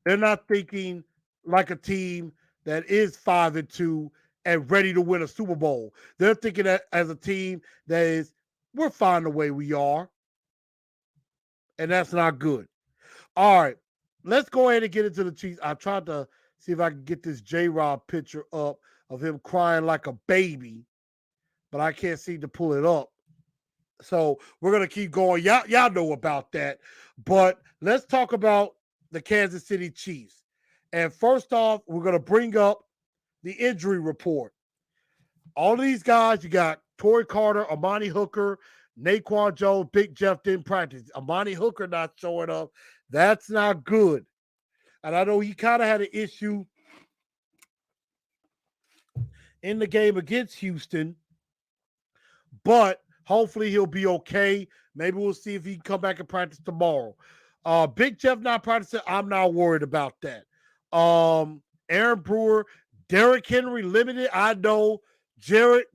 They're not thinking like a team that is 5-2 and ready to win a Super Bowl. They're thinking that as a team that is, we're fine the way we are. And that's not good. All right. Let's go ahead and get into the Chiefs. I tried to see if I can get this J-Rob picture up of him crying like a baby, but I can't seem to pull it up. So we're going to keep going. Y'all know about that. But let's talk about the Kansas City Chiefs. And first off, we're going to bring up the injury report. All these guys, you got Torrey Carter, Amani Hooker, Naquan Jones, Big Jeff didn't practice. Amani Hooker not showing up. That's not good. And I know he kind of had an issue in the game against Houston, but hopefully he'll be okay. Maybe we'll see if he can come back and practice tomorrow. Big Jeff not practicing. I'm not worried about that. Aaron Brewer, Derrick Henry limited. I know Jared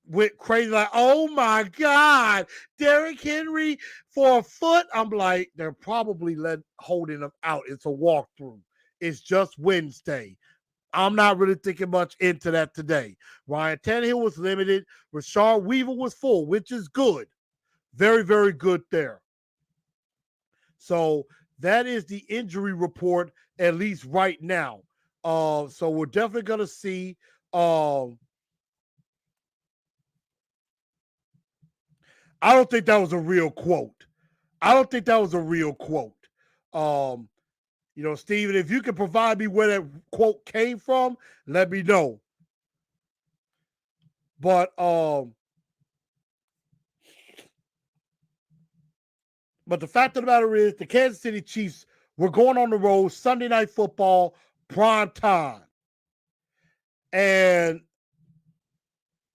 went crazy like, oh my God, Derrick Henry for a foot. I'm like, they're probably holding him out. It's a walkthrough. It's just Wednesday. I'm not really thinking much into that today. Ryan Tannehill was limited. Rashard Weaver was full, which is good. Very, very good there. So that is the injury report, at least right now. So we're definitely going to see. I don't think that was a real quote. Steven, if you can provide me where that quote came from, let me know. But the fact of the matter is the Kansas City Chiefs were going on the road, Sunday Night Football, prime time. And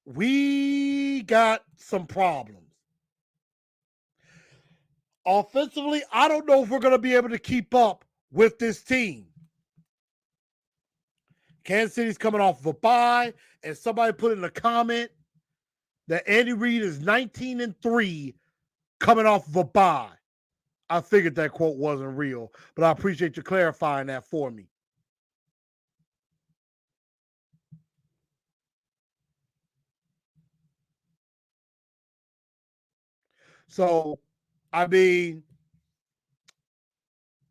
we got some problems. Offensively, I don't know if we're going to be able to keep up with this team. Kansas City's coming off of a bye, and somebody put in a comment that Andy Reid is 19-3 coming off of a bye. I figured that quote wasn't real, but I appreciate you clarifying that for me. So, I mean,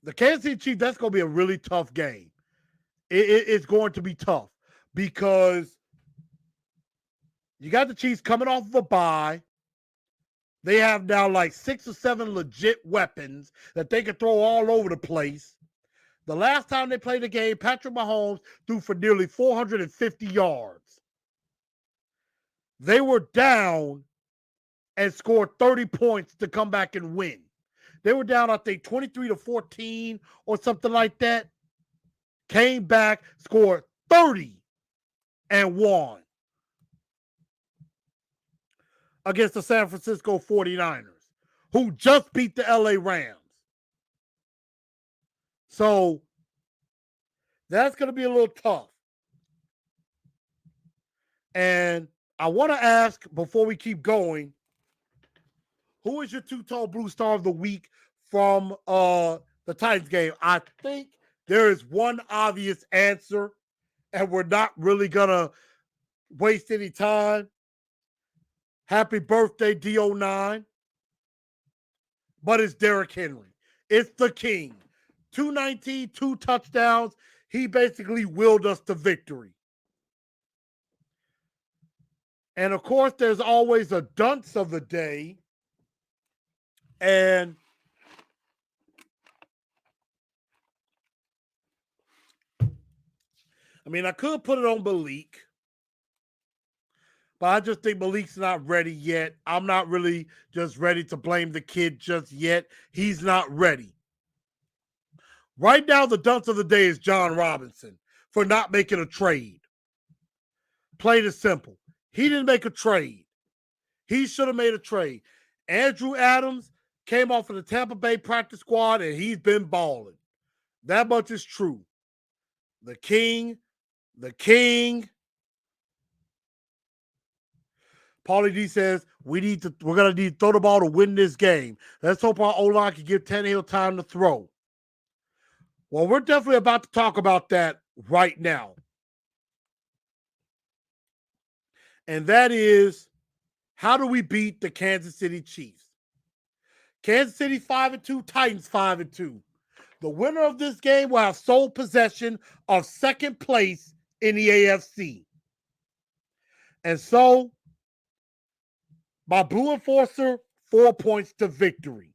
the Kansas City Chiefs, that's going to be a really tough game. It's going to be tough because you got the Chiefs coming off of a bye. They have now like 6 or 7 legit weapons that they can throw all over the place. The last time they played the game, Patrick Mahomes threw for nearly 450 yards. They were down and scored 30 points to come back and win. They were down, I think, 23-14 or something like that. Came back, scored 30 and won against the San Francisco 49ers, who just beat the LA Rams. So that's going to be a little tough. And I want to ask, before we keep going, who is your two-tone blue star of the week from the Titans game? I think there is one obvious answer, and we're not really going to waste any time. Happy birthday, D09. But it's Derrick Henry. It's the king. 219, 2 touchdowns. He basically willed us to victory. And, of course, there's always a dunce of the day. And I mean, I could put it on Malik, but I just think Malik's not ready yet. I'm not really just ready to blame the kid just yet. He's not ready. Right now, the dunce of the day is Jon Robinson for not making a trade. Plain and simple. He didn't make a trade. He should have made a trade. Andrew Adams came off of the Tampa Bay practice squad, and he's been balling. That much is true. The king. Paulie D says, we're going to need to throw the ball to win this game. Let's hope our O-line can give Tannehill time to throw. Well, we're definitely about to talk about that right now. And that is, how do we beat the Kansas City Chiefs? Kansas City 5-2, Titans 5-2. The winner of this game will have sole possession of second place in the AFC. And so, my Blue Enforcer, 4 points to victory.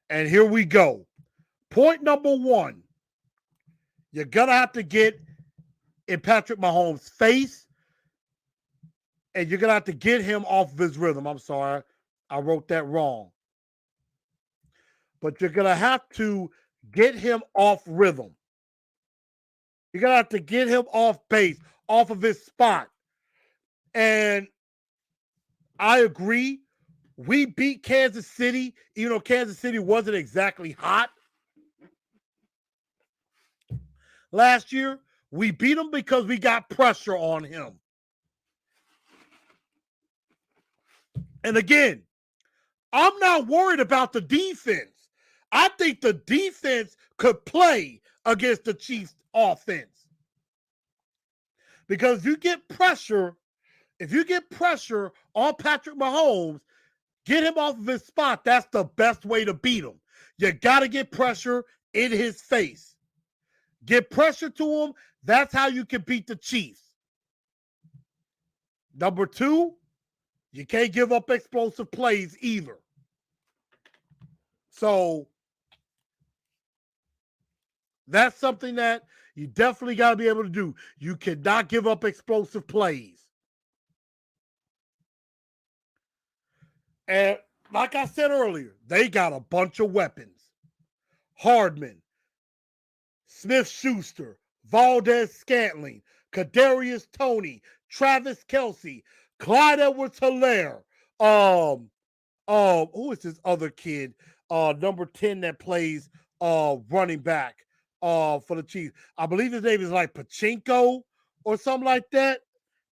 And here we go. Point number 1. You're going to have to get in Patrick Mahomes' face, and you're going to have to get him off of his rhythm. I'm sorry, I wrote that wrong. But you're going to have to get him off rhythm. You're going to have to get him off base, off of his spot. And I agree. We beat Kansas City, even though Kansas City wasn't exactly hot last year. We beat him because we got pressure on him. And again, I'm not worried about the defense. I think the defense could play against the Chiefs offense. Because if you get pressure on Patrick Mahomes, get him off of his spot. That's the best way to beat him. You got to get pressure in his face. Get pressure to him. That's how you can beat the Chiefs. Number 2, you can't give up explosive plays either. So that's something that you definitely got to be able to do. You cannot give up explosive plays. And like I said earlier, they got a bunch of weapons. Hardman, Smith-Schuster, Valdez-Scantling, Kadarius Toney, Travis Kelce, Clyde Edwards-Helaire. Who is this other kid? Number 10 that plays running back for the Chiefs. I believe his name is like Pachinko or something like that.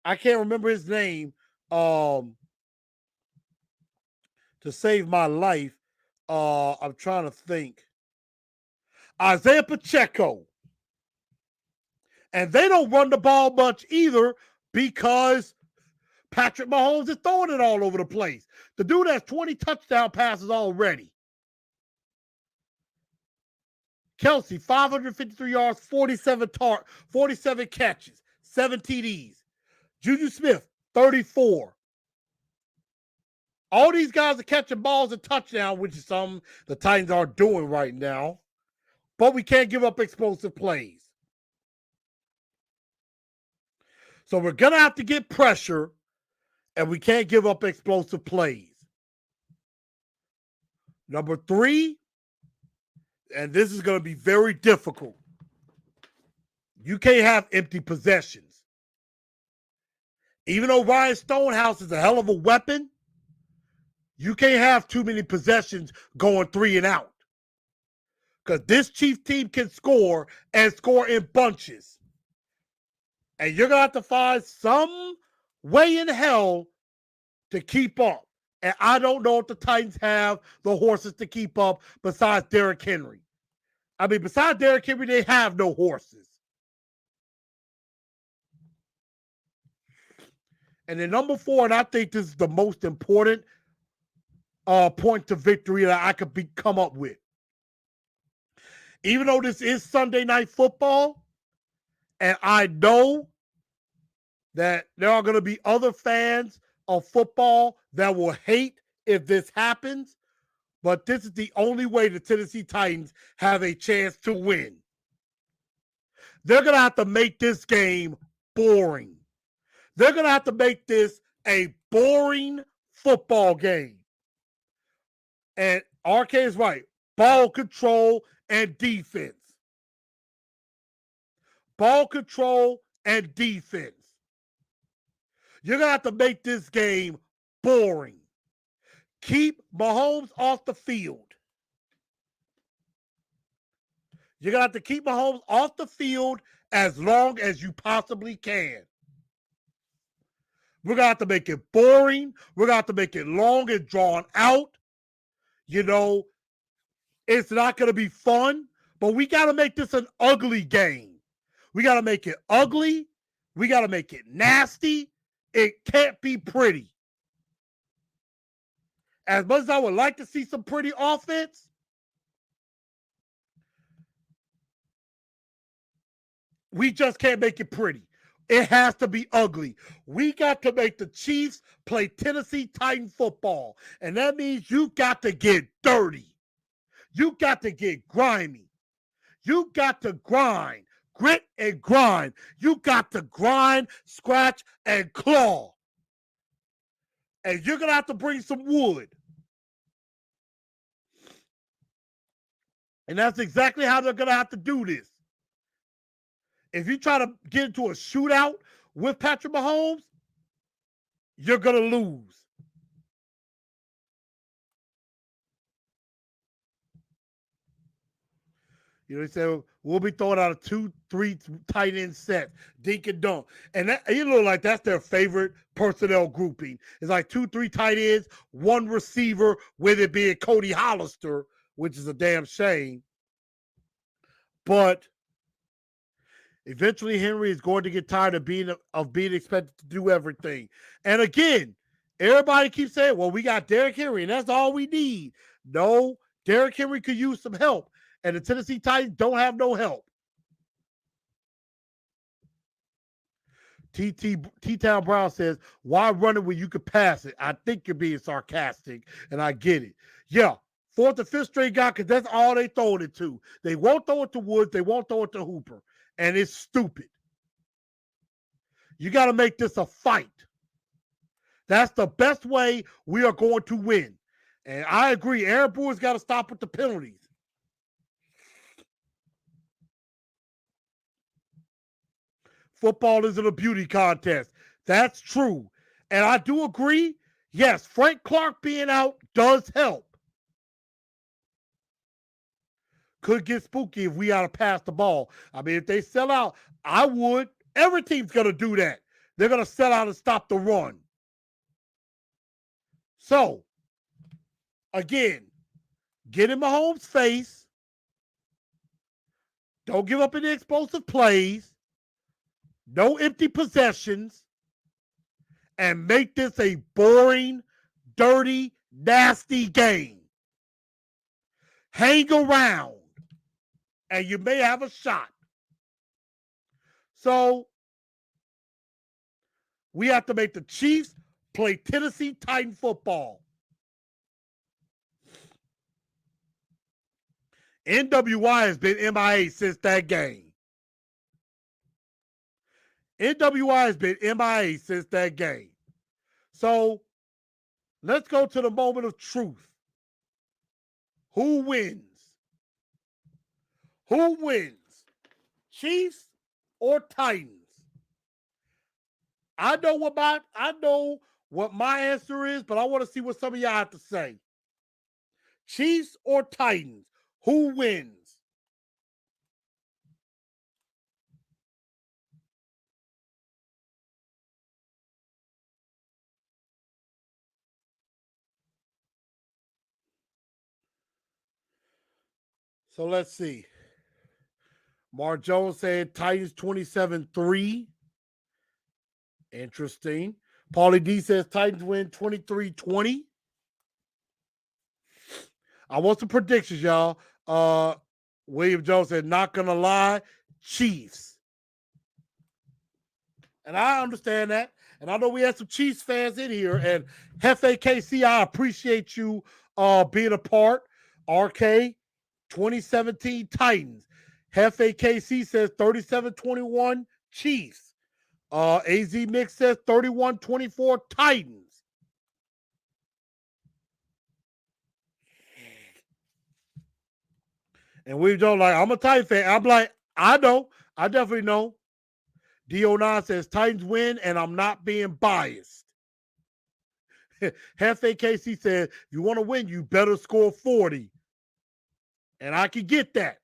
I can't remember his name. To save my life, I'm trying to think. Isaiah Pacheco. And they don't run the ball much either because Patrick Mahomes is throwing it all over the place. The dude has 20 touchdown passes already. Kelsey, 553 yards, 47 catches, 7 TDs. Juju Smith, 34. All these guys are catching balls and touchdowns, which is something the Titans are doing right now. But we can't give up explosive plays. So we're going to have to get pressure, and we can't give up explosive plays. Number 3, and this is going to be very difficult. You can't have empty possessions. Even though Ryan Stonehouse is a hell of a weapon, you can't have too many possessions going 3 and out. Because this Chiefs team can score and score in bunches. And you're going to have to find some way in hell to keep up. And I don't know if the Titans have the horses to keep up besides Derrick Henry. I mean, besides Derrick Henry, they have no horses. And then number 4, and I think this is the most important point to victory that I could come up with. Even though this is Sunday Night Football, and I know that there are going to be other fans of football that will hate if this happens, but this is the only way the Tennessee Titans have a chance to win. They're going to have to make this game boring. They're going to have to make this a boring football game. And RK is right. Ball control and defense. Ball control and defense. You're going to have to make this game boring. Keep Mahomes off the field. You're going to have to keep Mahomes off the field as long as you possibly can. We're going to have to make it boring. We're going to have to make it long and drawn out. You know, it's not going to be fun, but we got to make this an ugly game. We got to make it ugly. We got to make it nasty. It can't be pretty. As much as I would like to see some pretty offense, we just can't make it pretty. It has to be ugly. We got to make the Chiefs play Tennessee Titan football. And that means you got to get dirty. You got to get grimy. You got to grind. Grit and grind. You got to grind, scratch, and claw. And you're going to have to bring some wood. And that's exactly how they're going to have to do this. If you try to get into a shootout with Patrick Mahomes, you're going to lose. You know, he said, we'll be throwing out a 2-3 tight end set, dink and dunk. And that, you look like that's their favorite personnel grouping. It's like 2-3 tight ends, 1 receiver, with it being Cody Hollister, which is a damn shame. But eventually Henry is going to get tired of being expected to do everything. And again, everybody keeps saying, well, we got Derrick Henry, and that's all we need. No, Derrick Henry could use some help. And the Tennessee Titans don't have no help. T-Town Brown says, why run it when you could pass it? I think you're being sarcastic, and I get it. Yeah, 4th and 5th straight guy, because that's all they throwing it to. They won't throw it to Woods. They won't throw it to Hooper. And it's stupid. You got to make this a fight. That's the best way we are going to win. And I agree, Aaron Brewer's got to stop with the penalties. Football isn't a beauty contest. That's true. And I do agree, yes, Frank Clark being out does help. Could get spooky if we ought to pass the ball. I mean, if they sell out, I would Every team's going to do that. They're going to sell out and stop the run. So, again, get in Mahomes' face. Don't give up any explosive plays. No empty possessions. And make this a boring, dirty, nasty game. Hang around, and you may have a shot. So, we have to make the Chiefs play Tennessee Titan football. NWI has been MIA since that game. NWI has been MIA since that game. So, let's go to the moment of truth. Who wins? Who wins? Chiefs or Titans? I know what my answer is, but I want to see what some of y'all have to say. Chiefs or Titans? Who wins? So let's see. Mark Jones said Titans 27-3. Interesting. Paulie D says Titans win 23-20. I want some predictions, y'all. William Jones said, not gonna lie, Chiefs. And I understand that. And I know we had some Chiefs fans in here. And Hefe KC, I appreciate you being a part. RK, 2017 Titans. Hefe KC says 37-21 Chiefs. AZ Mix says 31-24 Titans. And we don't like, I'm a Titan fan. I'm like, I know. I definitely know. D09 says Titans win, and I'm not being biased. Hefe KC says, if you want to win, you better score 40. And I can get that.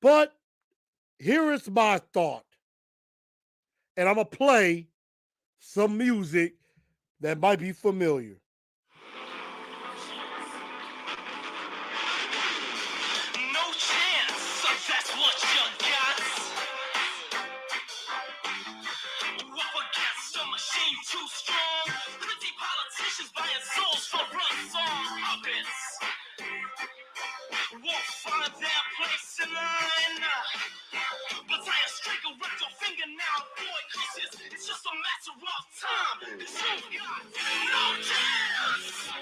But here is my thought. And I'm going to play some music that might be familiar. No chance, so that's what you got. Up against a machine too strong. Pretty politicians buying souls for run song puppets. Won't find their place in line. But I a straight erect your finger now, boy, cause it's just a matter of time. Cause you got no chance.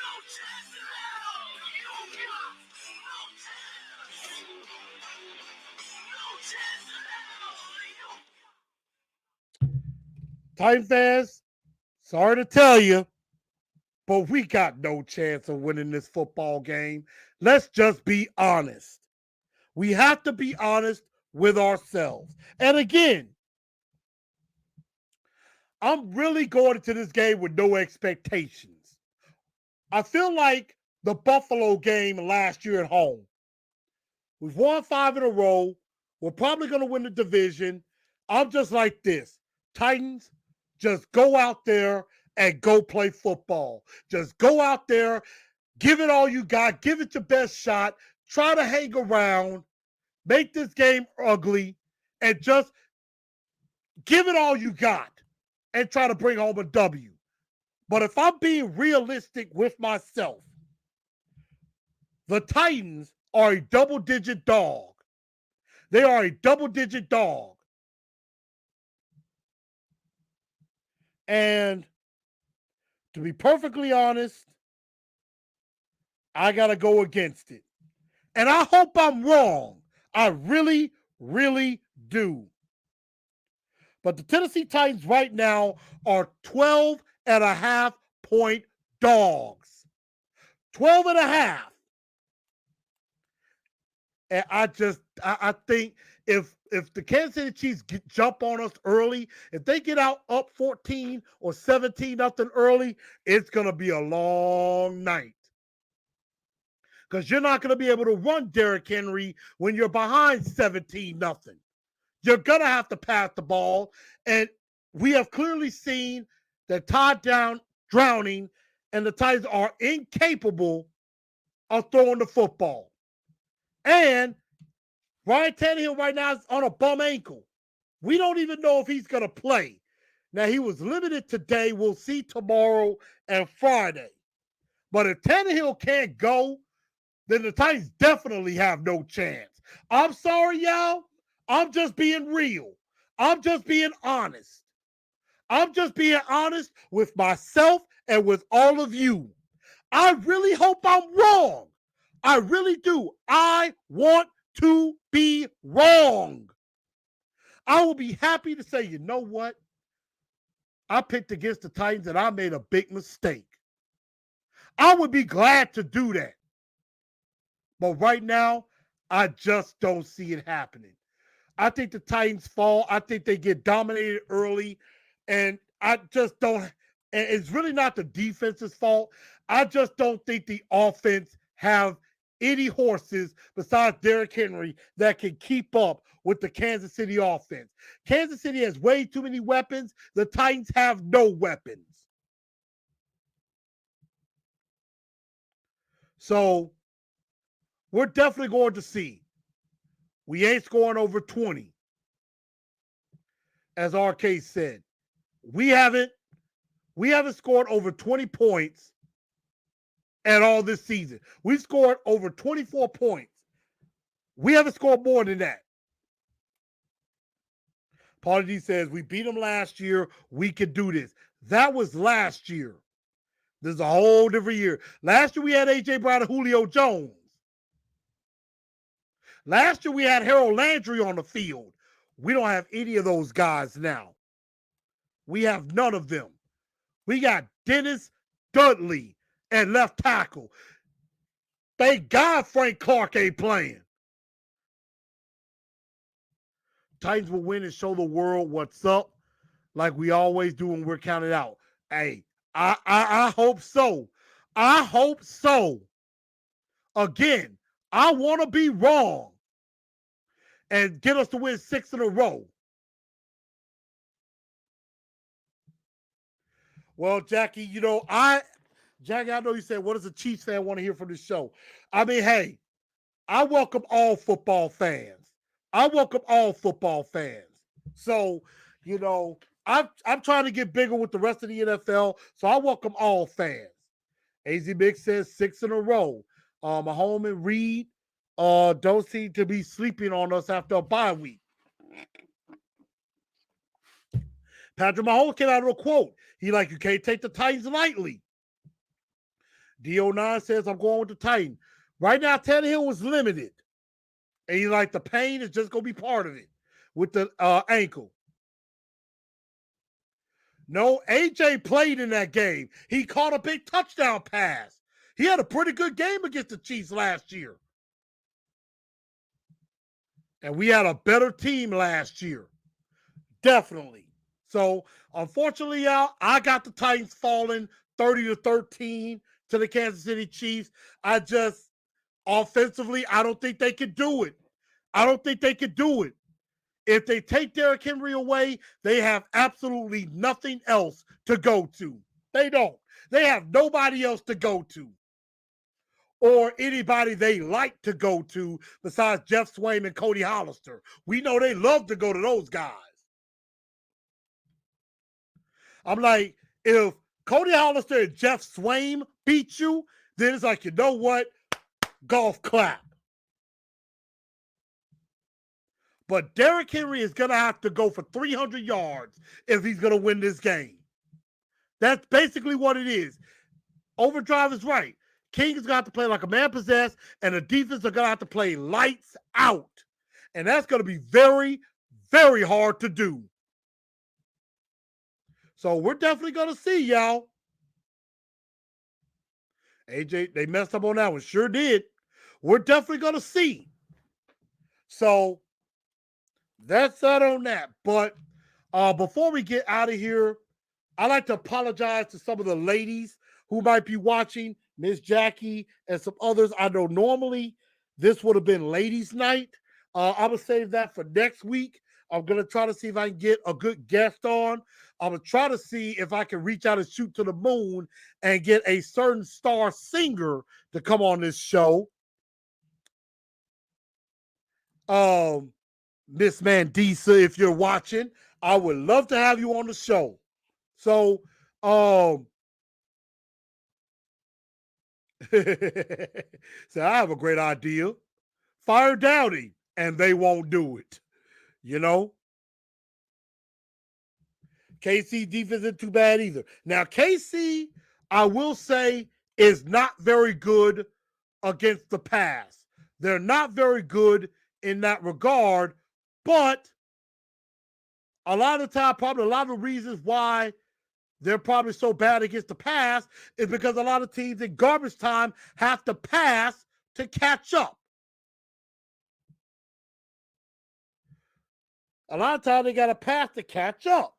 No chance at all. You got no chance. No chance at all. Titan fans, sorry to tell you, but we got no chance of winning this football game. Let's just be honest. We have to be honest with ourselves. And again, I'm really going into this game with no expectations. I feel like the Buffalo game last year at home. We've won 5 in a row. We're probably going to win the division. I'm just like this. Titans, just go out there and go play football. Just go out there, give it all you got, give it your best shot, try to hang around, make this game ugly, and just give it all you got and try to bring home a W. But if I'm being realistic with myself, the Titans are a double-digit dog. They are a double-digit dog. And to be perfectly honest, I got to go against it. And I hope I'm wrong. I really, really do. But the Tennessee Titans right now are 12.5-point dogs. 12.5. And I think if the Kansas City Chiefs jump on us early, if they get out up 14 or 17 nothing early, it's going to be a long night. because you're not going to be able to run Derrick Henry when you're behind 17-0. You're going to have to pass the ball, and we have clearly seen that Todd Drowning and the Titans are incapable of throwing the football. And Ryan Tannehill right now is on a bum ankle. We don't even know if he's going to play. Now, he was limited today. We'll see tomorrow and Friday. But if Tannehill can't go, then the Titans definitely have no chance. I'm sorry, y'all. I'm just being real. I'm just being honest. I'm just being honest with myself and with all of you. I really hope I'm wrong. I really do. I want to be wrong. I will be happy to say, you know what? I picked against the Titans and I made a big mistake. I would be glad to do that. But right now, I just don't see it happening. I think the Titans fall. I think they get dominated early. And I just don't. And it's really not the defense's fault. I just don't think the offense have any horses besides Derrick Henry that can keep up with the Kansas City offense. Kansas City has way too many weapons. The Titans have no weapons. So we're definitely going to see. We ain't scoring over 20. As RK said, we haven't scored over 20 points at all this season. We've scored over 24 points. We haven't scored more than that. Paulie D says, we beat them last year. We could do this. That was last year. This is a whole different year. Last year we had A.J. Brown and Julio Jones. Last year we had Harold Landry on the field. We don't have any of those guys now. We have none of them. We got Dennis Dudley at left tackle. Thank God Frank Clark ain't playing. Titans will win and show the world what's up, like we always do when we're counted out. Hey, I hope so. I hope so. Again, I want to be wrong and get us to win 6 in a row. Well, Jackie, Jackie, I know you said, what does a Chiefs fan want to hear from the show? I mean, hey, I welcome all football fans. I welcome all football fans. So, I'm trying to get bigger with the rest of the NFL, so I welcome all fans. AZ Big says 6 in a row. Mahomes and Reed don't seem to be sleeping on us after a bye week. Patrick Mahomes came out with a quote. He you can't take the Titans lightly. D09 says, I'm going with the Titans. Right now, Tannehill was limited. And he's the pain is just going to be part of it with the ankle. No, AJ played in that game. He caught a big touchdown pass. He had a pretty good game against the Chiefs last year. And we had a better team last year. Definitely. So, unfortunately, y'all, I got the Titans falling 30-13 to the Kansas City Chiefs. Offensively, I don't think they could do it. I don't think they could do it. If they take Derrick Henry away, they have absolutely nothing else to go to. They don't. They have nobody else to go to. Or anybody they like to go to besides Jeff Swaim and Cody Hollister. We know they love to go to those guys. I'm if Cody Hollister and Jeff Swaim beat you, then it's you know what? Golf clap. But Derrick Henry is going to have to go for 300 yards if he's going to win this game. That's basically what it is. Overdrive is right. King is going to have to play like a man possessed, and the defense are going to have to play lights out. And that's going to be very, very hard to do. So we're definitely going to see, y'all. AJ, they messed up on that one. Sure did. We're definitely going to see. So that's that on that. But before we get out of here, I'd like to apologize to some of the ladies who might be watching. Miss Jackie, and some others. I know normally this would have been ladies' night. I'm going to save that for next week. I'm going to try to see if I can get a good guest on. I'm going to try to see if I can reach out and shoot to the moon and get a certain star singer to come on this show. Miss Mandisa, if you're watching, I would love to have you on the show. So, so I have a great idea. Fire Dowdy, and they won't do it. You know? KC defense isn't too bad either. Now, KC, I will say, is not very good against the pass. They're not very good in that regard, but a lot of the time, probably a lot of the reasons why they're probably so bad against the pass is because a lot of teams in garbage time have to pass to catch up. A lot of times they got to pass to catch up.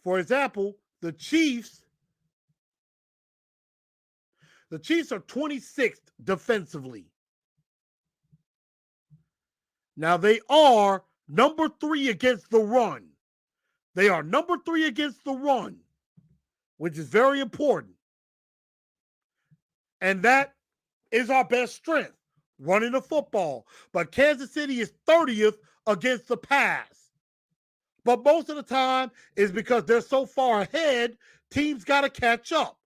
For example, the Chiefs are 26th defensively. Now they are number 3 against the run. They are number 3 against the run, which is very important. And that is our best strength, running the football. But Kansas City is 30th against the pass. But most of the time is because they're so far ahead, teams got to catch up.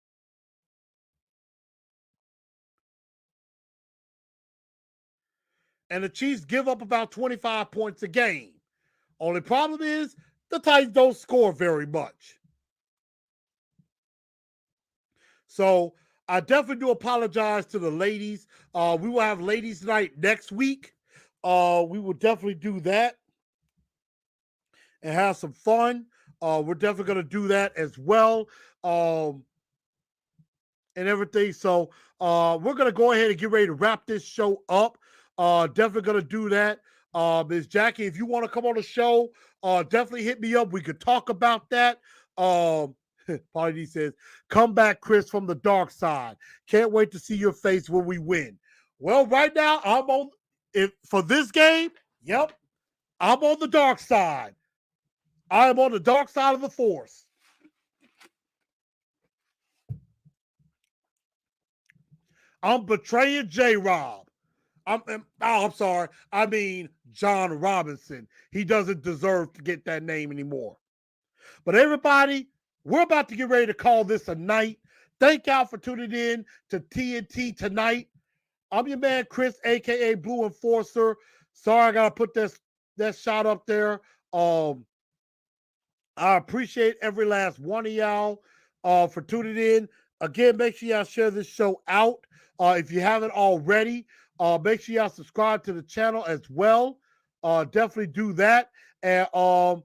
And the Chiefs give up about 25 points a game. Only problem is the Titans don't score very much. So I definitely do apologize to the ladies. We will have ladies' night next week. We will definitely do that and have some fun. We're definitely going to do that as well. And everything. So we're going to go ahead and get ready to wrap this show up. Definitely going to do that. Ms. Jackie, if you want to come on the show, definitely hit me up. We could talk about that. Paulie D says, come back, Chris, from the dark side. Can't wait to see your face when we win. Well, right now, I'm on for this game, yep, I'm on the dark side. I am on the dark side of the force. I'm betraying J-Rob. I'm sorry. I mean, Jon Robinson. He doesn't deserve to get that name anymore. But everybody, we're about to get ready to call this a night. Thank y'all for tuning in to TNT tonight. I'm your man, Chris, a.k.a. Blue Enforcer. Sorry, I got to put that shot up there. I appreciate every last one of y'all for tuning in. Again, make sure y'all share this show out. If you haven't already, make sure y'all subscribe to the channel as well. Definitely do that. And I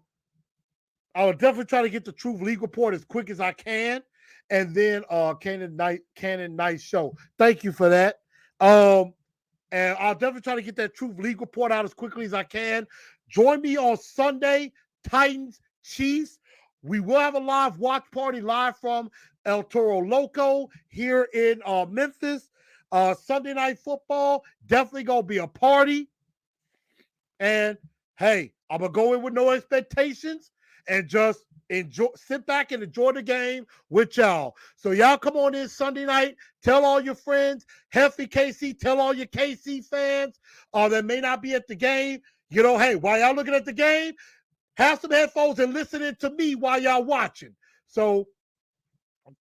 will definitely try to get the Truth League report as quick as I can. And then Cannon Night Show. Thank you for that. And I'll definitely try to get that Truth League report out as quickly as I can. Join me on Sunday, Titans, Chiefs. We will have a live watch party live from El Toro Loco here in Memphis. Sunday Night Football, definitely going to be a party. And, hey, I'm going to go in with no expectations and just sit back and enjoy the game with y'all. So y'all come on in Sunday night. Tell all your friends. Healthy KC, tell all your KC fans that may not be at the game. You know, hey, while y'all looking at the game, have some headphones and listening to me while y'all watching. So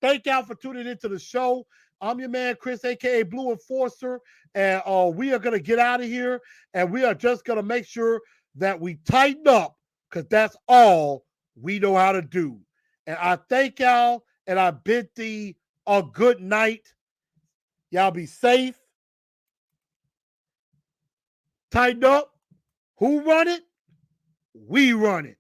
thank y'all for tuning into the show. I'm your man, Chris, a.k.a. Blue Enforcer, and we are going to get out of here, and we are just going to make sure that we tighten up because that's all we know how to do. And I thank y'all, and I bid thee a good night. Y'all be safe. Tighten up. Who run it? We run it.